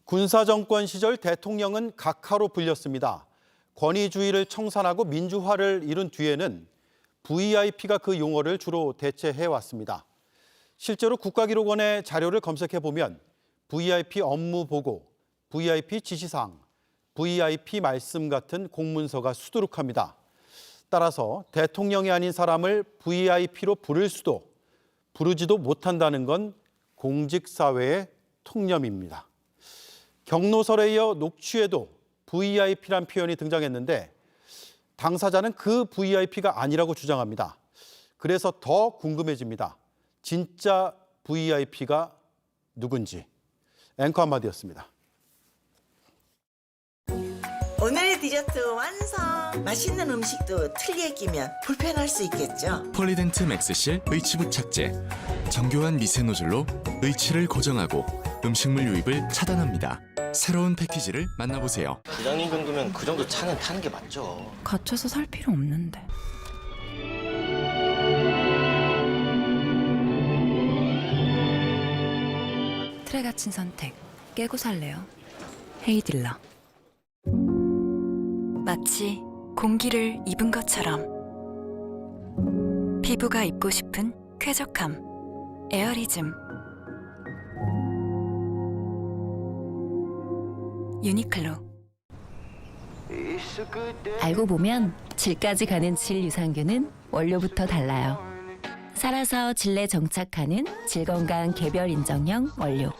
군사정권 시절 대통령은 각하로 불렸습니다. 권위주의를 청산하고 민주화를 이룬 뒤에는 VIP가 그 용어를 주로 대체해왔습니다. 실제로 국가기록원의 자료를 검색해보면 VIP 업무 보고, VIP 지시사항, VIP 말씀 같은 공문서가 수두룩합니다. 따라서 대통령이 아닌 사람을 VIP로 부를 수도, 부르지도 못한다는 건 공직사회의 통념입니다. 경로설에 이어 녹취에도 VIP란 표현이 등장했는데 당사자는 그 VIP가 아니라고 주장합니다. 그래서 더 궁금해집니다. 진짜 VIP가 누군지. 앵커 한마디였습니다. 오늘의 디저트 완성! 맛있는 음식도 틀리에 끼면 불편할 수 있겠죠? 폴리덴트 맥스실 의치 부착제. 정교한 미세 노즐로 의치를 고정하고 음식물 유입을 차단합니다. 새로운 패키지를 만나보세요. 부장님 정도면 그 정도 차는 타는 게 맞죠. 갖춰서 살 필요 없는데. 틀에 갇힌 선택. 깨고 살래요. 헤이딜러. 마치 공기를 입은 것처럼 피부가 입고 싶은 쾌적함. 에어리즘. 유니클로. 알고 보면 질까지 가는 질 유산균은 원료부터 달라요. 살아서 질내 정착하는 질건강 개별 인정형 원료.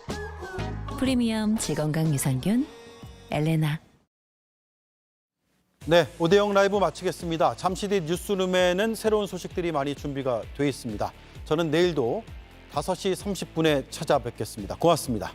프리미엄 질건강 유산균 엘레나. 네, 오대영 라이브 마치겠습니다. 잠시 뒤 뉴스룸에는 새로운 소식들이 많이 준비가 돼 있습니다. 저는 내일도 5시 30분에 찾아뵙겠습니다. 고맙습니다.